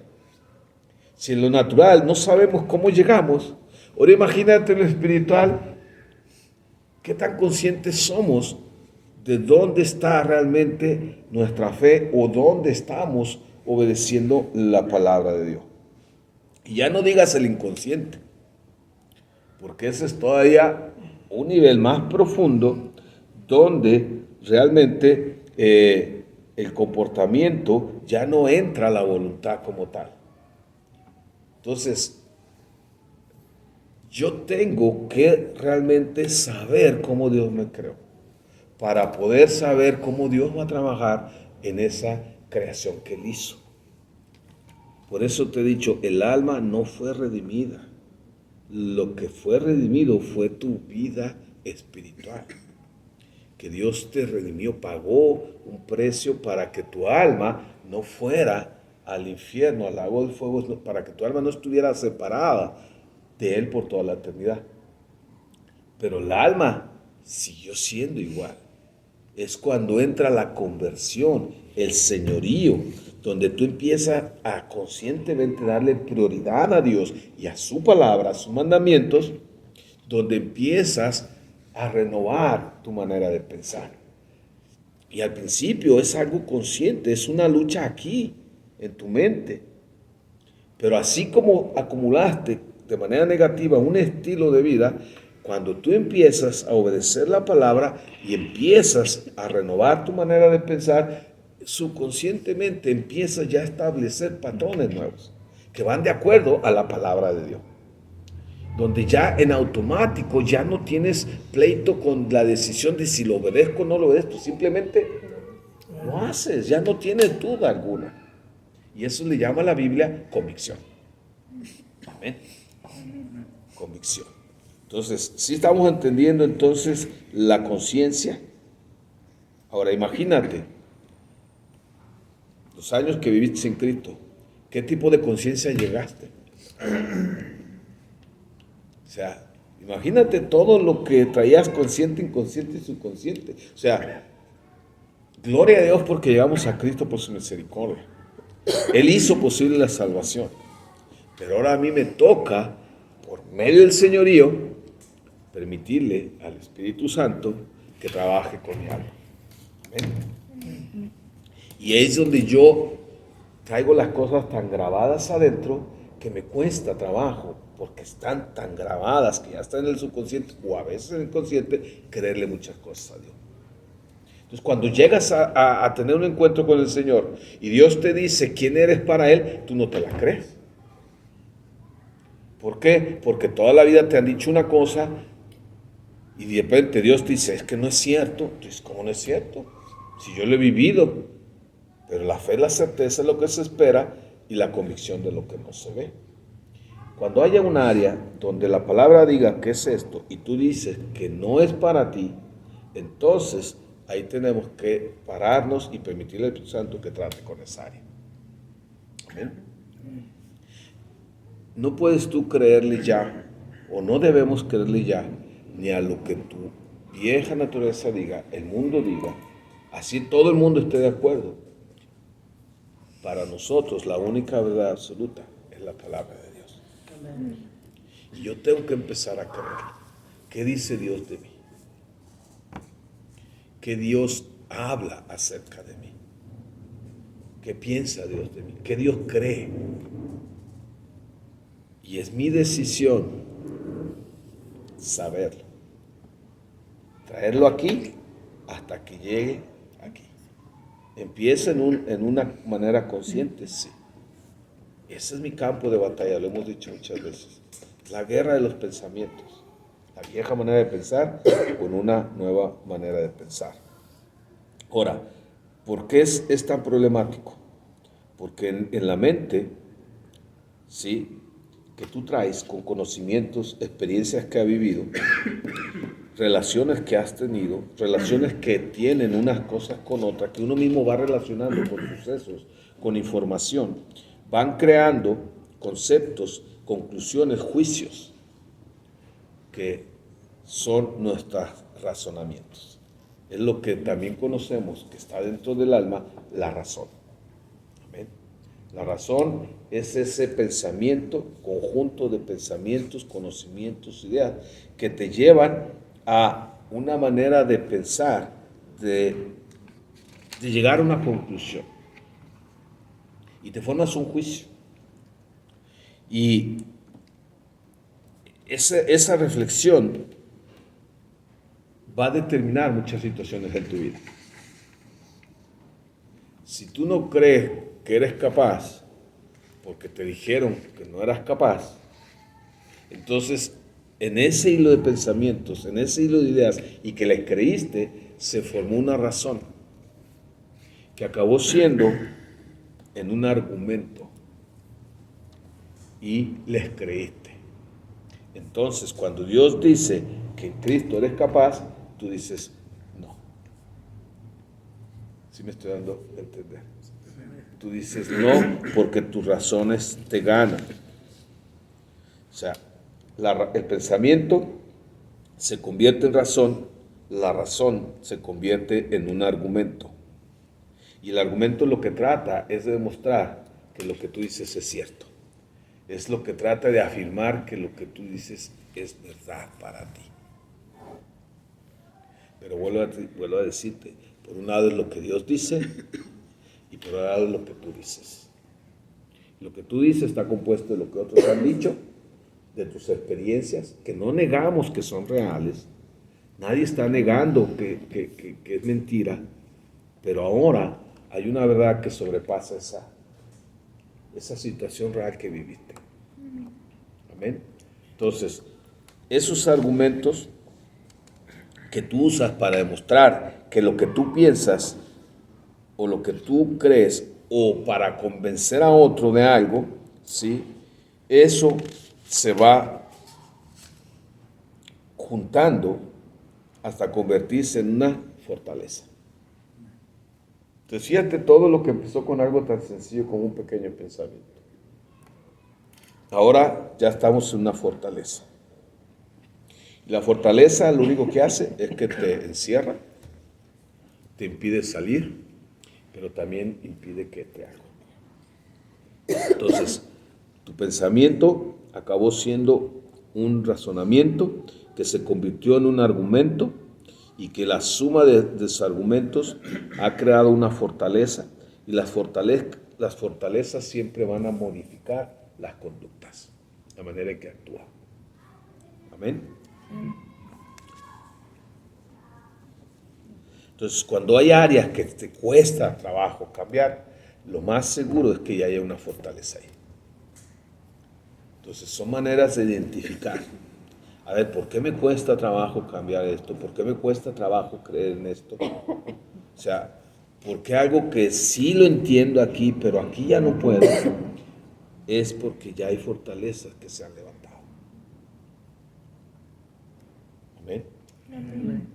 Speaker 1: Si en lo natural no sabemos cómo llegamos, ahora imagínate en lo espiritual, qué tan conscientes somos de dónde está realmente nuestra fe o dónde estamos obedeciendo la palabra de Dios. Y ya no digas el inconsciente, porque ese es todavía un nivel más profundo donde realmente el comportamiento ya no entra a la voluntad como tal. Entonces, yo tengo que realmente saber cómo Dios me creó, para poder saber cómo Dios va a trabajar en esa creación que Él hizo. Por eso te he dicho, el alma no fue redimida. Lo que fue redimido fue tu vida espiritual. Que Dios te redimió, pagó un precio para que tu alma no fuera al infierno, al lago del fuego, para que tu alma no estuviera separada de Él por toda la eternidad. Pero el alma siguió siendo igual. Es cuando entra la conversión, el señorío, donde tú empiezas a conscientemente darle prioridad a Dios y a su palabra, a sus mandamientos, donde empiezas a renovar tu manera de pensar. Y al principio es algo consciente, es una lucha aquí, en tu mente. Pero así como acumulaste de manera negativa un estilo de vida, cuando tú empiezas a obedecer la palabra y empiezas a renovar tu manera de pensar, subconscientemente empiezas ya a establecer patrones nuevos que van de acuerdo a la palabra de Dios. Donde ya en automático ya no tienes pleito con la decisión de si lo obedezco o no lo obedezco, simplemente lo haces, ya no tienes duda alguna. Y eso le llama a la Biblia convicción. Amén. Convicción. Entonces, si estamos entendiendo entonces la conciencia. Ahora imagínate, los años que viviste en Cristo, ¿qué tipo de conciencia llegaste? O sea, imagínate todo lo que traías consciente, inconsciente y subconsciente. O sea, gloria a Dios porque llegamos a Cristo por su misericordia. Él hizo posible la salvación. Pero ahora a mí me toca, por medio del señorío, permitirle al Espíritu Santo que trabaje con mi alma. Amén. Y es donde yo traigo las cosas tan grabadas adentro que me cuesta trabajo, porque están tan grabadas que ya están en el subconsciente o a veces en el inconsciente, creerle muchas cosas a Dios. Entonces, cuando llegas a tener un encuentro con el Señor y Dios te dice quién eres para Él, tú no te la crees. ¿Por qué? Porque toda la vida te han dicho una cosa y de repente Dios te dice, es que no es cierto. Entonces, ¿cómo no es cierto? Si yo lo he vivido. Pero la fe es la certeza de lo que se espera y la convicción de lo que no se ve. Cuando haya un área donde la palabra diga que es esto y tú dices que no es para ti, entonces ahí tenemos que pararnos y permitirle al Espíritu Santo que trate con esa área. ¿Amén? No puedes tú creerle ya, o no debemos creerle ya, ni a lo que tu vieja naturaleza diga, el mundo diga, así todo el mundo esté de acuerdo. Para nosotros la única verdad absoluta es la palabra de Dios. Amén. Y yo tengo que empezar a creer. ¿Qué dice Dios de mí? ¿Qué Dios habla acerca de mí? ¿Qué piensa Dios de mí? ¿Qué Dios cree? Y es mi decisión saberlo. Traerlo aquí hasta que llegue aquí. Empieza en una manera consciente, sí. Ese es mi campo de batalla, lo hemos dicho muchas veces. La guerra de los pensamientos. La vieja manera de pensar con una nueva manera de pensar. Ahora, ¿por qué es tan problemático? Porque en la mente, sí, que tú traes con conocimientos, experiencias que has vivido, relaciones que has tenido, relaciones que tienen unas cosas con otras, que uno mismo va relacionando con sucesos, con información, van creando conceptos, conclusiones, juicios, que son nuestros razonamientos. Es lo que también conocemos, que está dentro del alma, la razón. Amén. La razón es ese pensamiento, conjunto de pensamientos, conocimientos, ideas, que te llevan a una manera de pensar, de llegar a una conclusión. Y te formas un juicio. Y esa reflexión va a determinar muchas situaciones en tu vida. Si tú no crees que eres capaz, porque te dijeron que no eras capaz, entonces en ese hilo de pensamientos, en ese hilo de ideas, y que les creíste, se formó una razón que acabó siendo en un argumento y les creíste. Entonces, cuando Dios dice que en Cristo eres capaz, tú dices, no. ¿Sí me estoy dando a entender? Tú dices no porque tus razones te ganan. O sea, el pensamiento se convierte en razón, la razón se convierte en un argumento. Y el argumento lo que trata es de demostrar que lo que tú dices es cierto. Es lo que trata de afirmar que lo que tú dices es verdad para ti. Pero vuelvo a decirte, por un lado es lo que Dios dice y por otro lado es lo que tú dices. Lo que tú dices está compuesto de lo que otros han dicho, de tus experiencias, que no negamos que son reales. Nadie está negando que es mentira, pero ahora hay una verdad que sobrepasa esa situación real que viviste. Amén. Entonces, esos argumentos que tú usas para demostrar que lo que tú piensas o lo que tú crees o para convencer a otro de algo, ¿sí? Eso se va juntando hasta convertirse en una fortaleza. Entonces, fíjate todo lo que empezó con algo tan sencillo como un pequeño pensamiento. Ahora ya estamos en una fortaleza. Y la fortaleza lo único que hace es que te encierra, te impide salir, pero también impide que te haga. Entonces, tu pensamiento acabó siendo un razonamiento que se convirtió en un argumento y que la suma de sus argumentos ha creado una fortaleza y las fortalezas siempre van a modificar las conductas, la manera en que actúa. Amén. Entonces, cuando hay áreas que te cuesta trabajo cambiar, lo más seguro es que ya haya una fortaleza ahí. Entonces, son maneras de identificar. A ver, ¿por qué me cuesta trabajo cambiar esto? ¿Por qué me cuesta trabajo creer en esto? O sea, ¿por qué algo que sí lo entiendo aquí, pero aquí ya no puedo? Es porque ya hay fortalezas que se han levantado. Amén. Amén.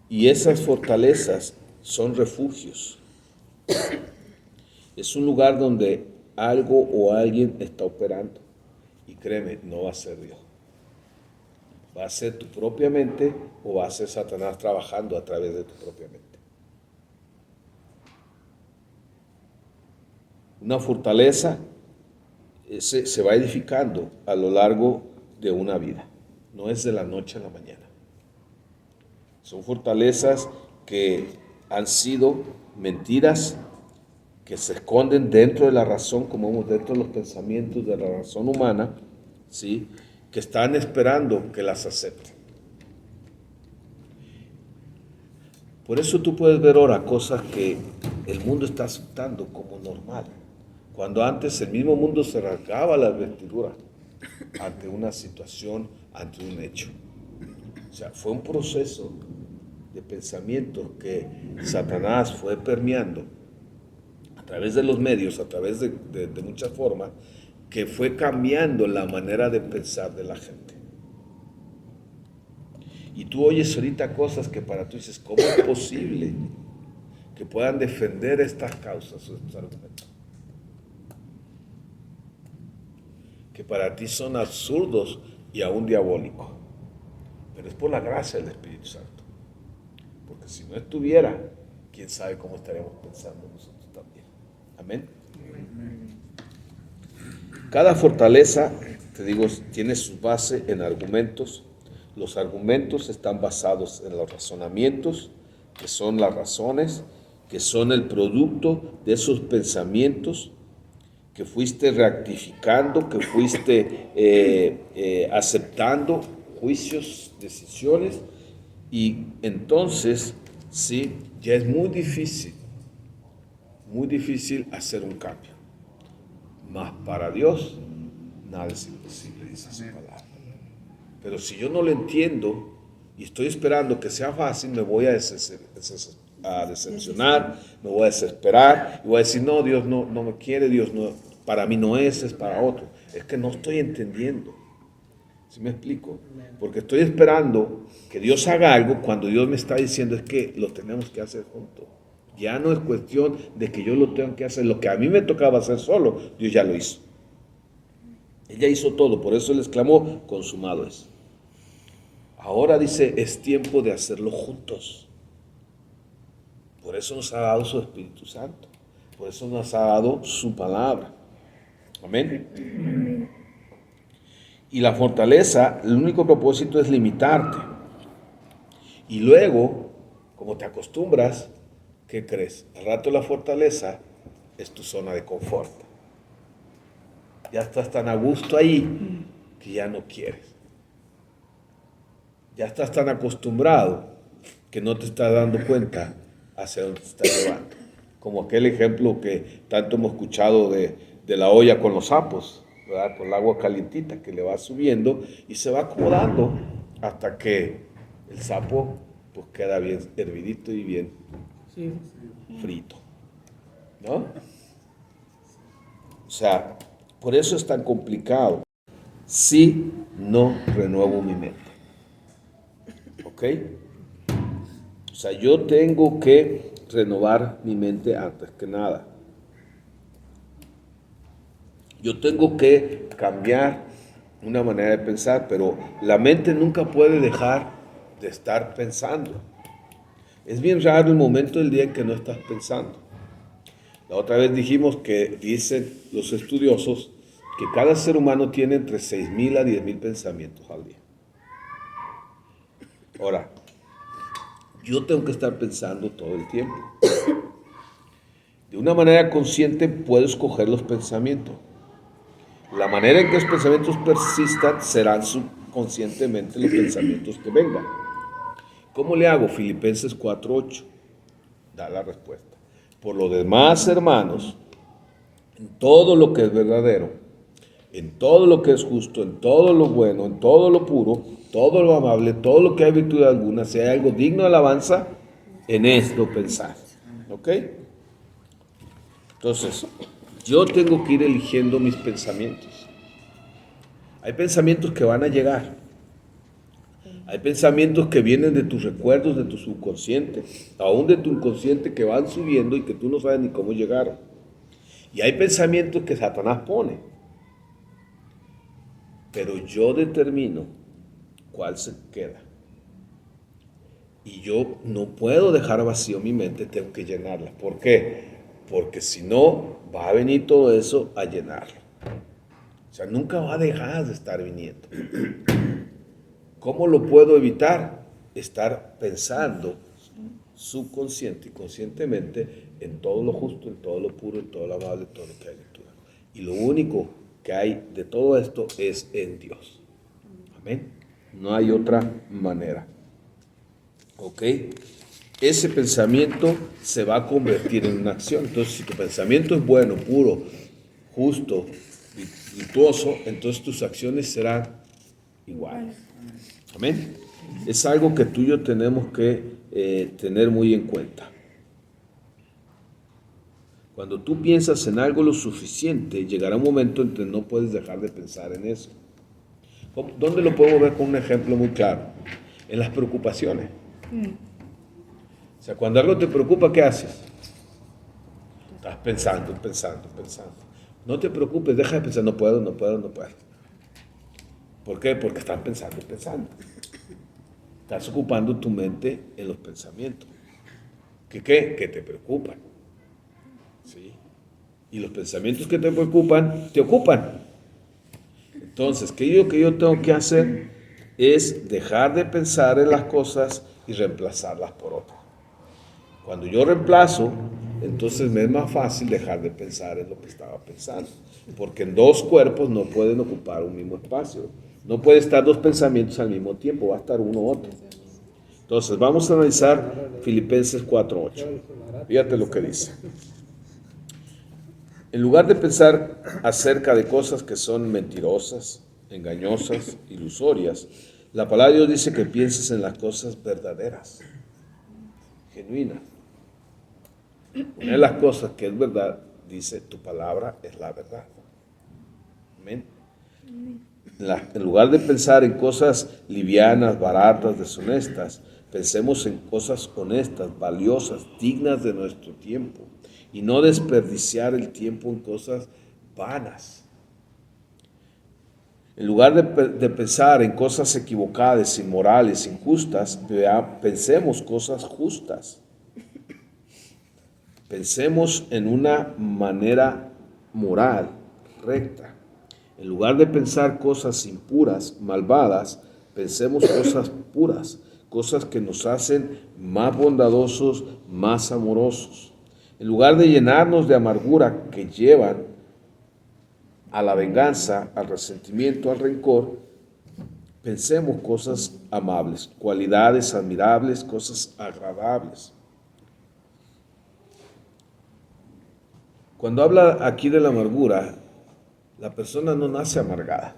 Speaker 1: Y esas fortalezas son refugios. Es un lugar donde algo o alguien está operando. Y créeme, no va a ser Dios. ¿Va a ser tu propia mente o va a ser Satanás trabajando a través de tu propia mente? Una fortaleza se va edificando a lo largo de una vida. No es de la noche a la mañana. Son fortalezas que han sido mentiras que se esconden dentro de la razón, como vemos, dentro de los pensamientos de la razón humana, ¿sí? Que están esperando que las acepten. Por eso tú puedes ver ahora cosas que el mundo está aceptando como normal, cuando antes el mismo mundo se rasgaba las vestiduras ante una situación, ante un hecho. O sea, fue un proceso de pensamiento que Satanás fue permeando a través de los medios, a través de muchas formas, que fue cambiando la manera de pensar de la gente. Y tú oyes ahorita cosas que para tú dices, ¿cómo es posible que puedan defender estas causas o estos argumentos? Que para ti son absurdos y aún diabólicos. Pero es por la gracia del Espíritu Santo. Porque si no estuviera, quién sabe cómo estaríamos pensando nosotros también. Amén. Cada fortaleza, te digo, tiene su base en argumentos. Los argumentos están basados en los razonamientos, que son las razones, que son el producto de esos pensamientos que fuiste rectificando, que fuiste aceptando juicios, decisiones, y entonces, sí, ya es muy difícil hacer un cambio. Mas para Dios, nada es imposible, dice su palabra. Pero si yo no lo entiendo y estoy esperando que sea fácil, me voy a decepcionar, me voy a desesperar y voy a decir, no, Dios no me quiere, Dios no, para mí no es para otro. Es que no estoy entendiendo. ¿Sí me explico? Porque estoy esperando que Dios haga algo cuando Dios me está diciendo es que lo tenemos que hacer juntos. Ya no es cuestión de que yo lo tenga que hacer. Lo que a mí me tocaba hacer solo, Dios ya lo hizo. Ella hizo todo, por eso Él exclamó, consumado es. Ahora dice, es tiempo de hacerlo juntos. Por eso nos ha dado su Espíritu Santo. Por eso nos ha dado su palabra. Amén. Y la fortaleza, el único propósito es limitarte. Y luego, como te acostumbras, ¿qué crees? Al rato la fortaleza es tu zona de confort. Ya estás tan a gusto ahí que ya no quieres. Ya estás tan acostumbrado que no te estás dando cuenta hacia dónde te estás llevando. Como aquel ejemplo que tanto hemos escuchado de la olla con los sapos, ¿verdad? Con el agua calientita que le va subiendo y se va acomodando hasta que el sapo pues queda bien hervidito y bien frito, ¿no? O sea, por eso es tan complicado. Si no renuevo mi mente. ¿Ok? O sea, yo tengo que renovar mi mente antes que nada. Yo tengo que cambiar una manera de pensar, pero la mente nunca puede dejar de estar pensando. Es bien raro el momento del día en que no estás pensando. La otra vez dijimos que dicen los estudiosos que cada ser humano tiene entre 6,000 a 10,000 pensamientos al día. Ahora, yo tengo que estar pensando todo el tiempo. De una manera consciente puedo escoger los pensamientos. La manera en que los pensamientos persistan serán subconscientemente los pensamientos que vengan. ¿Cómo le hago? Filipenses 4:8 da la respuesta. Por lo demás, hermanos, en todo lo que es verdadero, en todo lo que es justo, en todo lo bueno, en todo lo puro, todo lo amable, todo lo que hay virtud alguna, si hay algo digno de alabanza, en esto pensar. ¿Ok? Entonces, yo tengo que ir eligiendo mis pensamientos. Hay pensamientos que van a llegar. Hay pensamientos que vienen de tus recuerdos, de tu subconsciente, aún de tu inconsciente, que van subiendo y que tú no sabes ni cómo llegaron. Y hay pensamientos que Satanás pone. Pero yo determino cuál se queda. Y yo no puedo dejar vacío mi mente, tengo que llenarla. ¿Por qué? Porque si no, va a venir todo eso a llenarlo. O sea, nunca va a dejar de estar viniendo. ¿Cómo lo puedo evitar? estar pensando subconsciente y conscientemente en todo lo justo, en todo lo puro, en todo lo amable, en todo lo que hay virtud. Y lo único que hay de todo esto es en Dios. Amén. No hay otra manera. ¿Ok? Ese pensamiento se va a convertir en una acción. Entonces, si tu pensamiento es bueno, puro, justo, virtuoso, entonces tus acciones serán iguales. Amén. Es algo que tú y yo tenemos que tener muy en cuenta. Cuando tú piensas en algo lo suficiente, llegará un momento en que no puedes dejar de pensar en eso. ¿Dónde lo podemos ver con un ejemplo muy claro? En las preocupaciones. O sea, cuando algo te preocupa, ¿qué haces? Estás pensando. No te preocupes, deja de pensar, no puedo. ¿Por qué? Porque estás pensando. Estás ocupando tu mente en los pensamientos. ¿Qué? Que te preocupan. ¿Sí? Y los pensamientos que te preocupan, te ocupan. Entonces, ¿qué yo tengo que hacer? Es dejar de pensar en las cosas y reemplazarlas por otras. Cuando yo reemplazo, entonces me es más fácil dejar de pensar en lo que estaba pensando. Porque en dos cuerpos no pueden ocupar un mismo espacio. No puede estar dos pensamientos al mismo tiempo, va a estar uno u otro. Entonces, vamos a analizar Filipenses 4:8. Fíjate lo que dice. En lugar de pensar acerca de cosas que son mentirosas, engañosas, ilusorias, la palabra de Dios dice que pienses en las cosas verdaderas, genuinas. Una de las cosas que es verdad, dice, tu palabra es la verdad. Amén. En lugar de pensar en cosas livianas, baratas, deshonestas, pensemos en cosas honestas, valiosas, dignas de nuestro tiempo. Y no desperdiciar el tiempo en cosas vanas. En lugar de pensar en cosas equivocadas, inmorales, injustas, pensemos cosas justas. Pensemos en una manera moral, recta. En lugar de pensar cosas impuras, malvadas, pensemos cosas puras, cosas que nos hacen más bondadosos, más amorosos. En lugar de llenarnos de amargura que llevan a la venganza, al resentimiento, al rencor, pensemos cosas amables, cualidades admirables, cosas agradables. Cuando habla aquí de la amargura, la persona no nace amargada.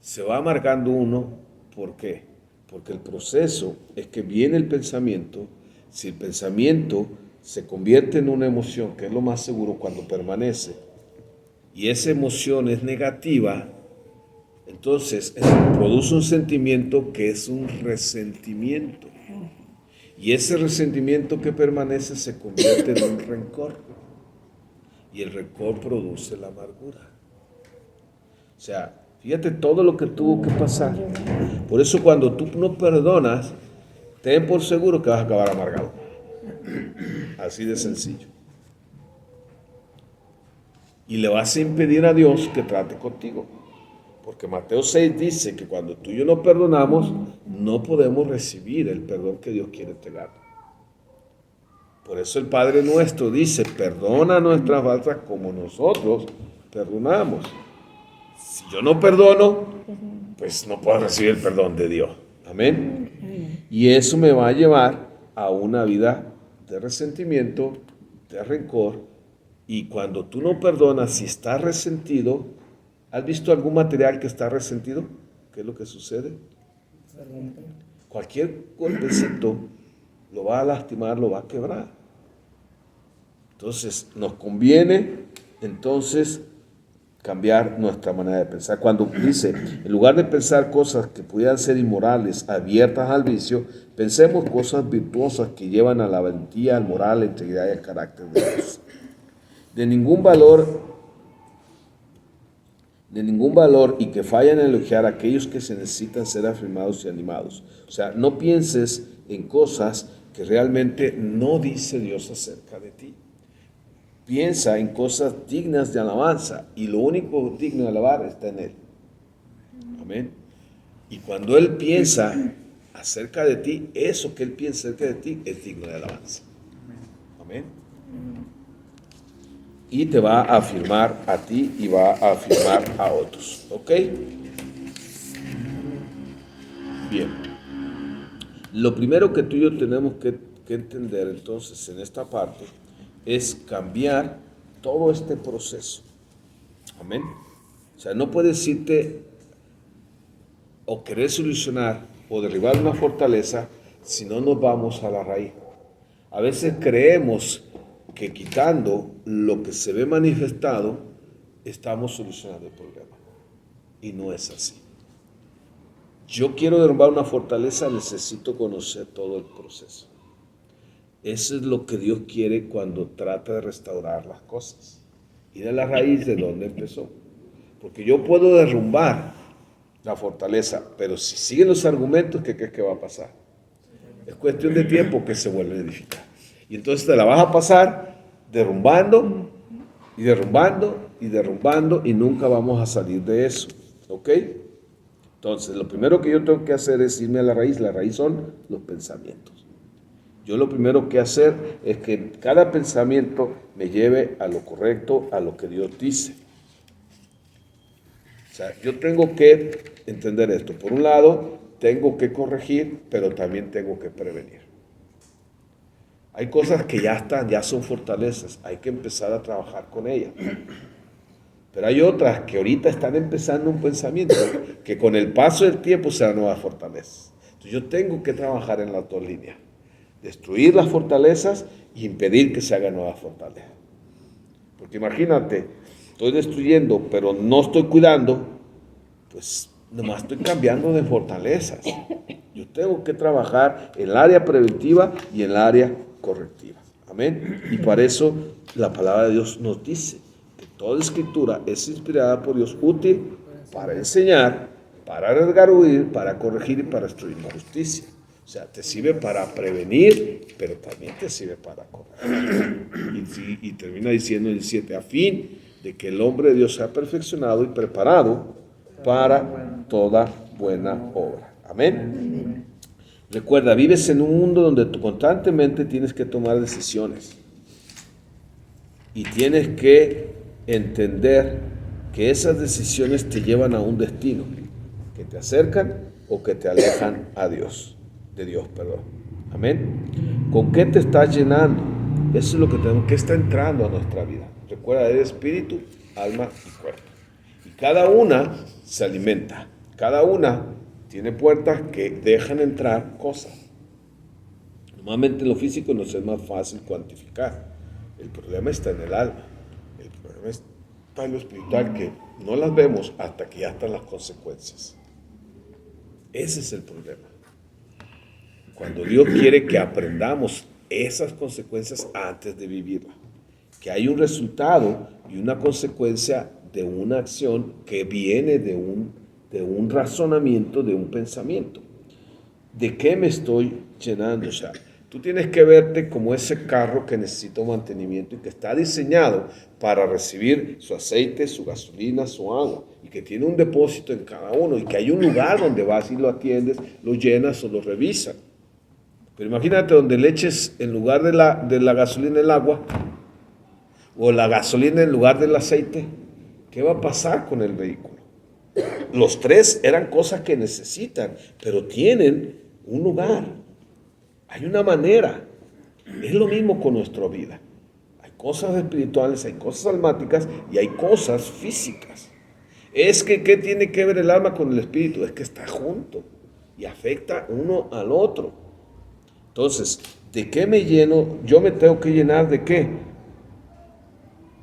Speaker 1: Se va amargando uno, ¿por qué? Porque el proceso es que viene el pensamiento. Si el pensamiento se convierte en una emoción, que es lo más seguro cuando permanece, y esa emoción es negativa, entonces produce un sentimiento que es un resentimiento. Y ese resentimiento que permanece se convierte en un rencor. Y el rencor produce la amargura. O sea, fíjate todo lo que tuvo que pasar. Por eso cuando tú no perdonas, ten por seguro que vas a acabar amargado. Así de sencillo. Y le vas a impedir a Dios que trate contigo. Porque Mateo 6 dice que cuando tú y yo no perdonamos, no podemos recibir el perdón que Dios quiere entregar. Por eso el Padre nuestro dice, perdona nuestras faltas como nosotros perdonamos. Si yo no perdono, pues no puedo recibir el perdón de Dios. Amén. Y eso me va a llevar a una vida de resentimiento, de rencor. Y cuando tú no perdonas, si estás resentido, ¿has visto algún material que está resentido? ¿Qué es lo que sucede? Cualquier golpecito lo va a lastimar, lo va a quebrar. Entonces, nos conviene cambiar nuestra manera de pensar. Cuando dice, en lugar de pensar cosas que pudieran ser inmorales, abiertas al vicio, pensemos cosas virtuosas que llevan a la valentía, al moral, la integridad y al carácter de Dios. De ningún valor y que fallan en elogiar a aquellos que se necesitan ser afirmados y animados. O sea, no pienses en cosas que realmente no dice Dios acerca de ti. Piensa en cosas dignas de alabanza y lo único digno de alabar está en Él. Amén. Y cuando Él piensa acerca de ti, eso que Él piensa acerca de ti es digno de alabanza. Amén. Y te va a afirmar a ti y va a afirmar a otros. ¿Ok? Bien. Lo primero que tú y yo tenemos que entender entonces en esta parte es cambiar todo este proceso. Amén. O sea, no puedes irte o querer solucionar o derribar una fortaleza si no nos vamos a la raíz. A veces creemos que quitando lo que se ve manifestado, estamos solucionando el problema. Y no es así. Yo quiero derrumbar una fortaleza, necesito conocer todo el proceso. Eso es lo que Dios quiere cuando trata de restaurar las cosas. Ir a la raíz de donde empezó. Porque yo puedo derrumbar la fortaleza, pero si siguen los argumentos, ¿qué crees que va a pasar? Es cuestión de tiempo que se vuelve a edificar. Y entonces te la vas a pasar derrumbando y derrumbando y derrumbando y nunca vamos a salir de eso. ¿Ok? Entonces, lo primero que yo tengo que hacer es irme a la raíz. La raíz son los pensamientos. Yo lo primero que hacer es que cada pensamiento me lleve a lo correcto, a lo que Dios dice. O sea, yo tengo que entender esto. Por un lado, tengo que corregir, pero también tengo que prevenir. Hay cosas que ya están, ya son fortalezas. Hay que empezar a trabajar con ellas. Pero hay otras que ahorita están empezando un pensamiento que con el paso del tiempo serán nuevas fortalezas. Entonces yo tengo que trabajar en las dos líneas. Destruir las fortalezas y impedir que se hagan nuevas fortalezas. Porque imagínate, estoy destruyendo, pero no estoy cuidando, pues nomás estoy cambiando de fortalezas. Yo tengo que trabajar en el área preventiva y en el área correctiva. Amén. Y para eso la palabra de Dios nos dice que toda escritura es inspirada por Dios, útil para enseñar, para redarguir, para corregir y para instruir la justicia. O sea, te sirve para prevenir, pero también te sirve para corregir. Y termina diciendo en el 7, a fin de que el hombre de Dios sea perfeccionado y preparado para toda buena obra. Amén. Recuerda, vives en un mundo donde tú constantemente tienes que tomar decisiones. Y tienes que entender que esas decisiones te llevan a un destino, que te acercan o que te alejan a Dios. De Dios, perdón. Amén. ¿Con qué te estás llenando? Eso es lo que tenemos que está entrando a nuestra vida. Recuerda, eres espíritu, alma y cuerpo. Y cada una se alimenta. Cada una tiene puertas que dejan entrar cosas. Normalmente en lo físico nos es más fácil cuantificar. El problema está en el alma. El problema está en lo espiritual, que no las vemos hasta que ya están las consecuencias. Ese es el problema. Cuando Dios quiere que aprendamos esas consecuencias antes de vivirla. Que hay un resultado y una consecuencia de una acción que viene de un razonamiento, de un pensamiento. ¿De qué me estoy llenando? O sea, tú tienes que verte como ese carro que necesita un mantenimiento y que está diseñado para recibir su aceite, su gasolina, su agua, y que tiene un depósito en cada uno y que hay un lugar donde vas y lo atiendes, lo llenas o lo revisas. Pero imagínate donde le eches en lugar de la gasolina el agua, o la gasolina en lugar del aceite. ¿Qué va a pasar con el vehículo? Los tres eran cosas que necesitan, pero tienen un lugar. Hay una manera. Es lo mismo con nuestra vida. Hay cosas espirituales, hay cosas almáticas y hay cosas físicas. Es que, ¿qué tiene que ver el alma con el espíritu? Es que está junto y afecta uno al otro. Entonces, ¿de qué me lleno? Yo me tengo que llenar ¿de qué?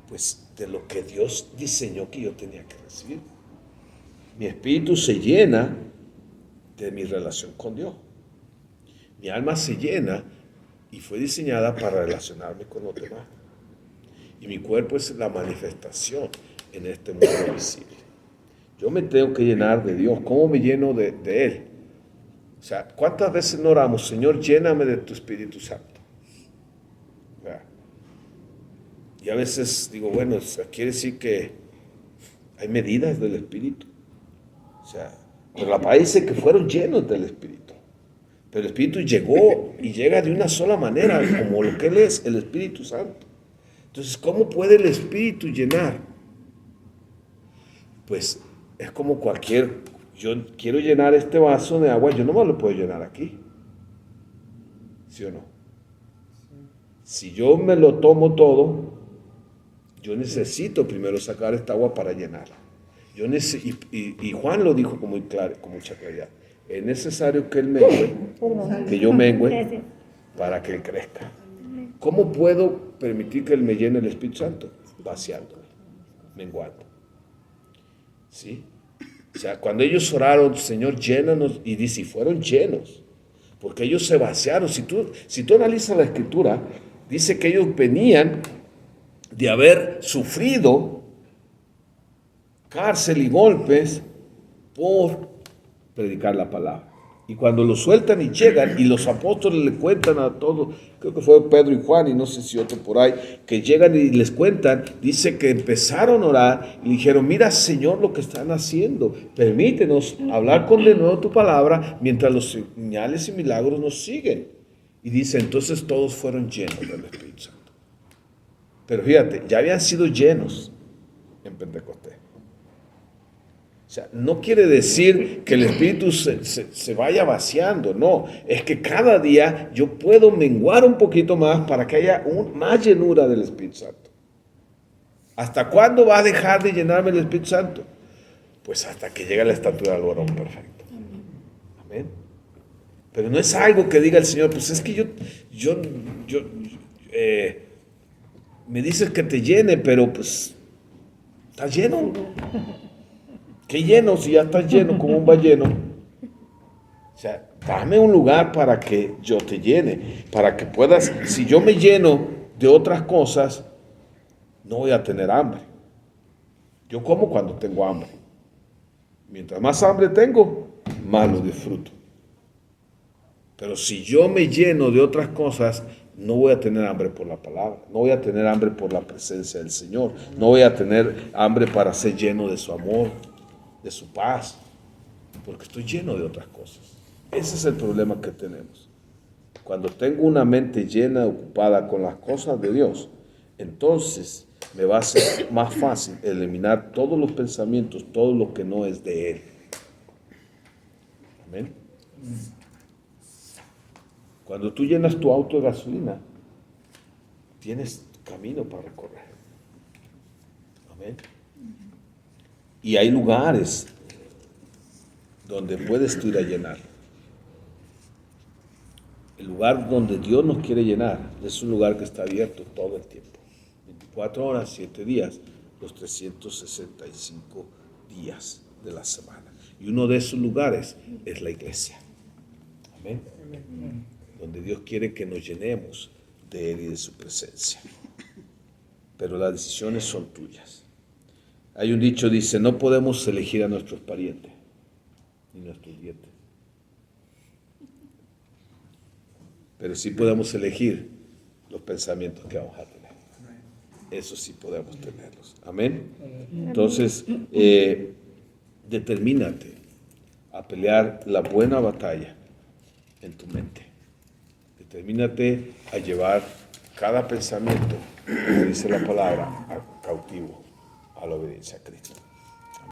Speaker 1: Pues de lo que Dios diseñó que yo tenía que recibir. Mi espíritu se llena de mi relación con Dios. Mi alma se llena y fue diseñada para relacionarme con los demás. Y mi cuerpo es la manifestación en este mundo visible. Yo me tengo que llenar de Dios. ¿Cómo me lleno de Él? O sea, ¿cuántas veces no oramos, Señor, lléname de tu Espíritu Santo? Y a veces digo, bueno, quiere decir que hay medidas del Espíritu. O sea, pero la palabra dice que fueron llenos del Espíritu. Pero el Espíritu llegó y llega de una sola manera, como lo que Él es, el Espíritu Santo. Entonces, ¿cómo puede el Espíritu llenar? Pues es como yo quiero llenar este vaso de agua, yo no me lo puedo llenar aquí. ¿Sí o no? Si yo me lo tomo todo, yo necesito primero sacar esta agua para llenarla. Y Juan lo dijo con mucha claridad. Es necesario que Él mengue, que yo mengue, para que Él crezca. ¿Cómo puedo permitir que Él me llene el Espíritu Santo? Vaciándome, menguando. ¿Sí? O sea, cuando ellos oraron, Señor, llénanos, y dice, y fueron llenos, porque ellos se vaciaron. Si tú analizas la Escritura, dice que ellos venían de haber sufrido cárcel y golpes por predicar la palabra. Y cuando lo sueltan y llegan, y los apóstoles le cuentan a todos, creo que fue Pedro y Juan, y no sé si otro por ahí, que llegan y les cuentan, dice que empezaron a orar y dijeron, mira, Señor, lo que están haciendo, permítenos hablar con de nuevo tu palabra, mientras los señales y milagros nos siguen. Y dice, entonces todos fueron llenos del Espíritu Santo. Pero fíjate, ya habían sido llenos en Pentecostés. O sea, no quiere decir que el Espíritu se vaya vaciando, no. Es que cada día yo puedo menguar un poquito más para que haya más llenura del Espíritu Santo. ¿Hasta cuándo va a dejar de llenarme el Espíritu Santo? Pues hasta que llegue a la estatura del varón perfecto. Amén. Pero no es algo que diga el Señor, pues es que me dices que te llene, pero pues está lleno. ¿Qué lleno si ya estás lleno como un balleno? O sea, dame un lugar para que yo te llene, para que puedas, si yo me lleno de otras cosas, no voy a tener hambre. Yo como cuando tengo hambre. Mientras más hambre tengo, más lo disfruto. Pero si yo me lleno de otras cosas, no voy a tener hambre por la palabra, no voy a tener hambre por la presencia del Señor, no voy a tener hambre para ser lleno de su amor, de su paz, porque estoy lleno de otras cosas. Ese es el problema que tenemos. Cuando tengo una mente llena, ocupada con las cosas de Dios, entonces me va a ser más fácil eliminar todos los pensamientos, todo lo que no es de Él. Amén. Cuando tú llenas tu auto de gasolina, tienes camino para recorrer. Amén. Y hay lugares donde puedes tú ir a llenar. El lugar donde Dios nos quiere llenar es un lugar que está abierto todo el tiempo. 24 horas, 7 días, los 365 días de la semana. Y uno de esos lugares es la iglesia. Amén. Donde Dios quiere que nos llenemos de Él y de su presencia. Pero las decisiones son tuyas. Hay un dicho, dice, no podemos elegir a nuestros parientes, ni nuestros dientes. Pero sí podemos elegir los pensamientos que vamos a tener. Eso sí podemos tenerlos. Amén. Entonces, determínate a pelear la buena batalla en tu mente. Determínate a llevar cada pensamiento, como dice la palabra, cautivo a la obediencia a Cristo.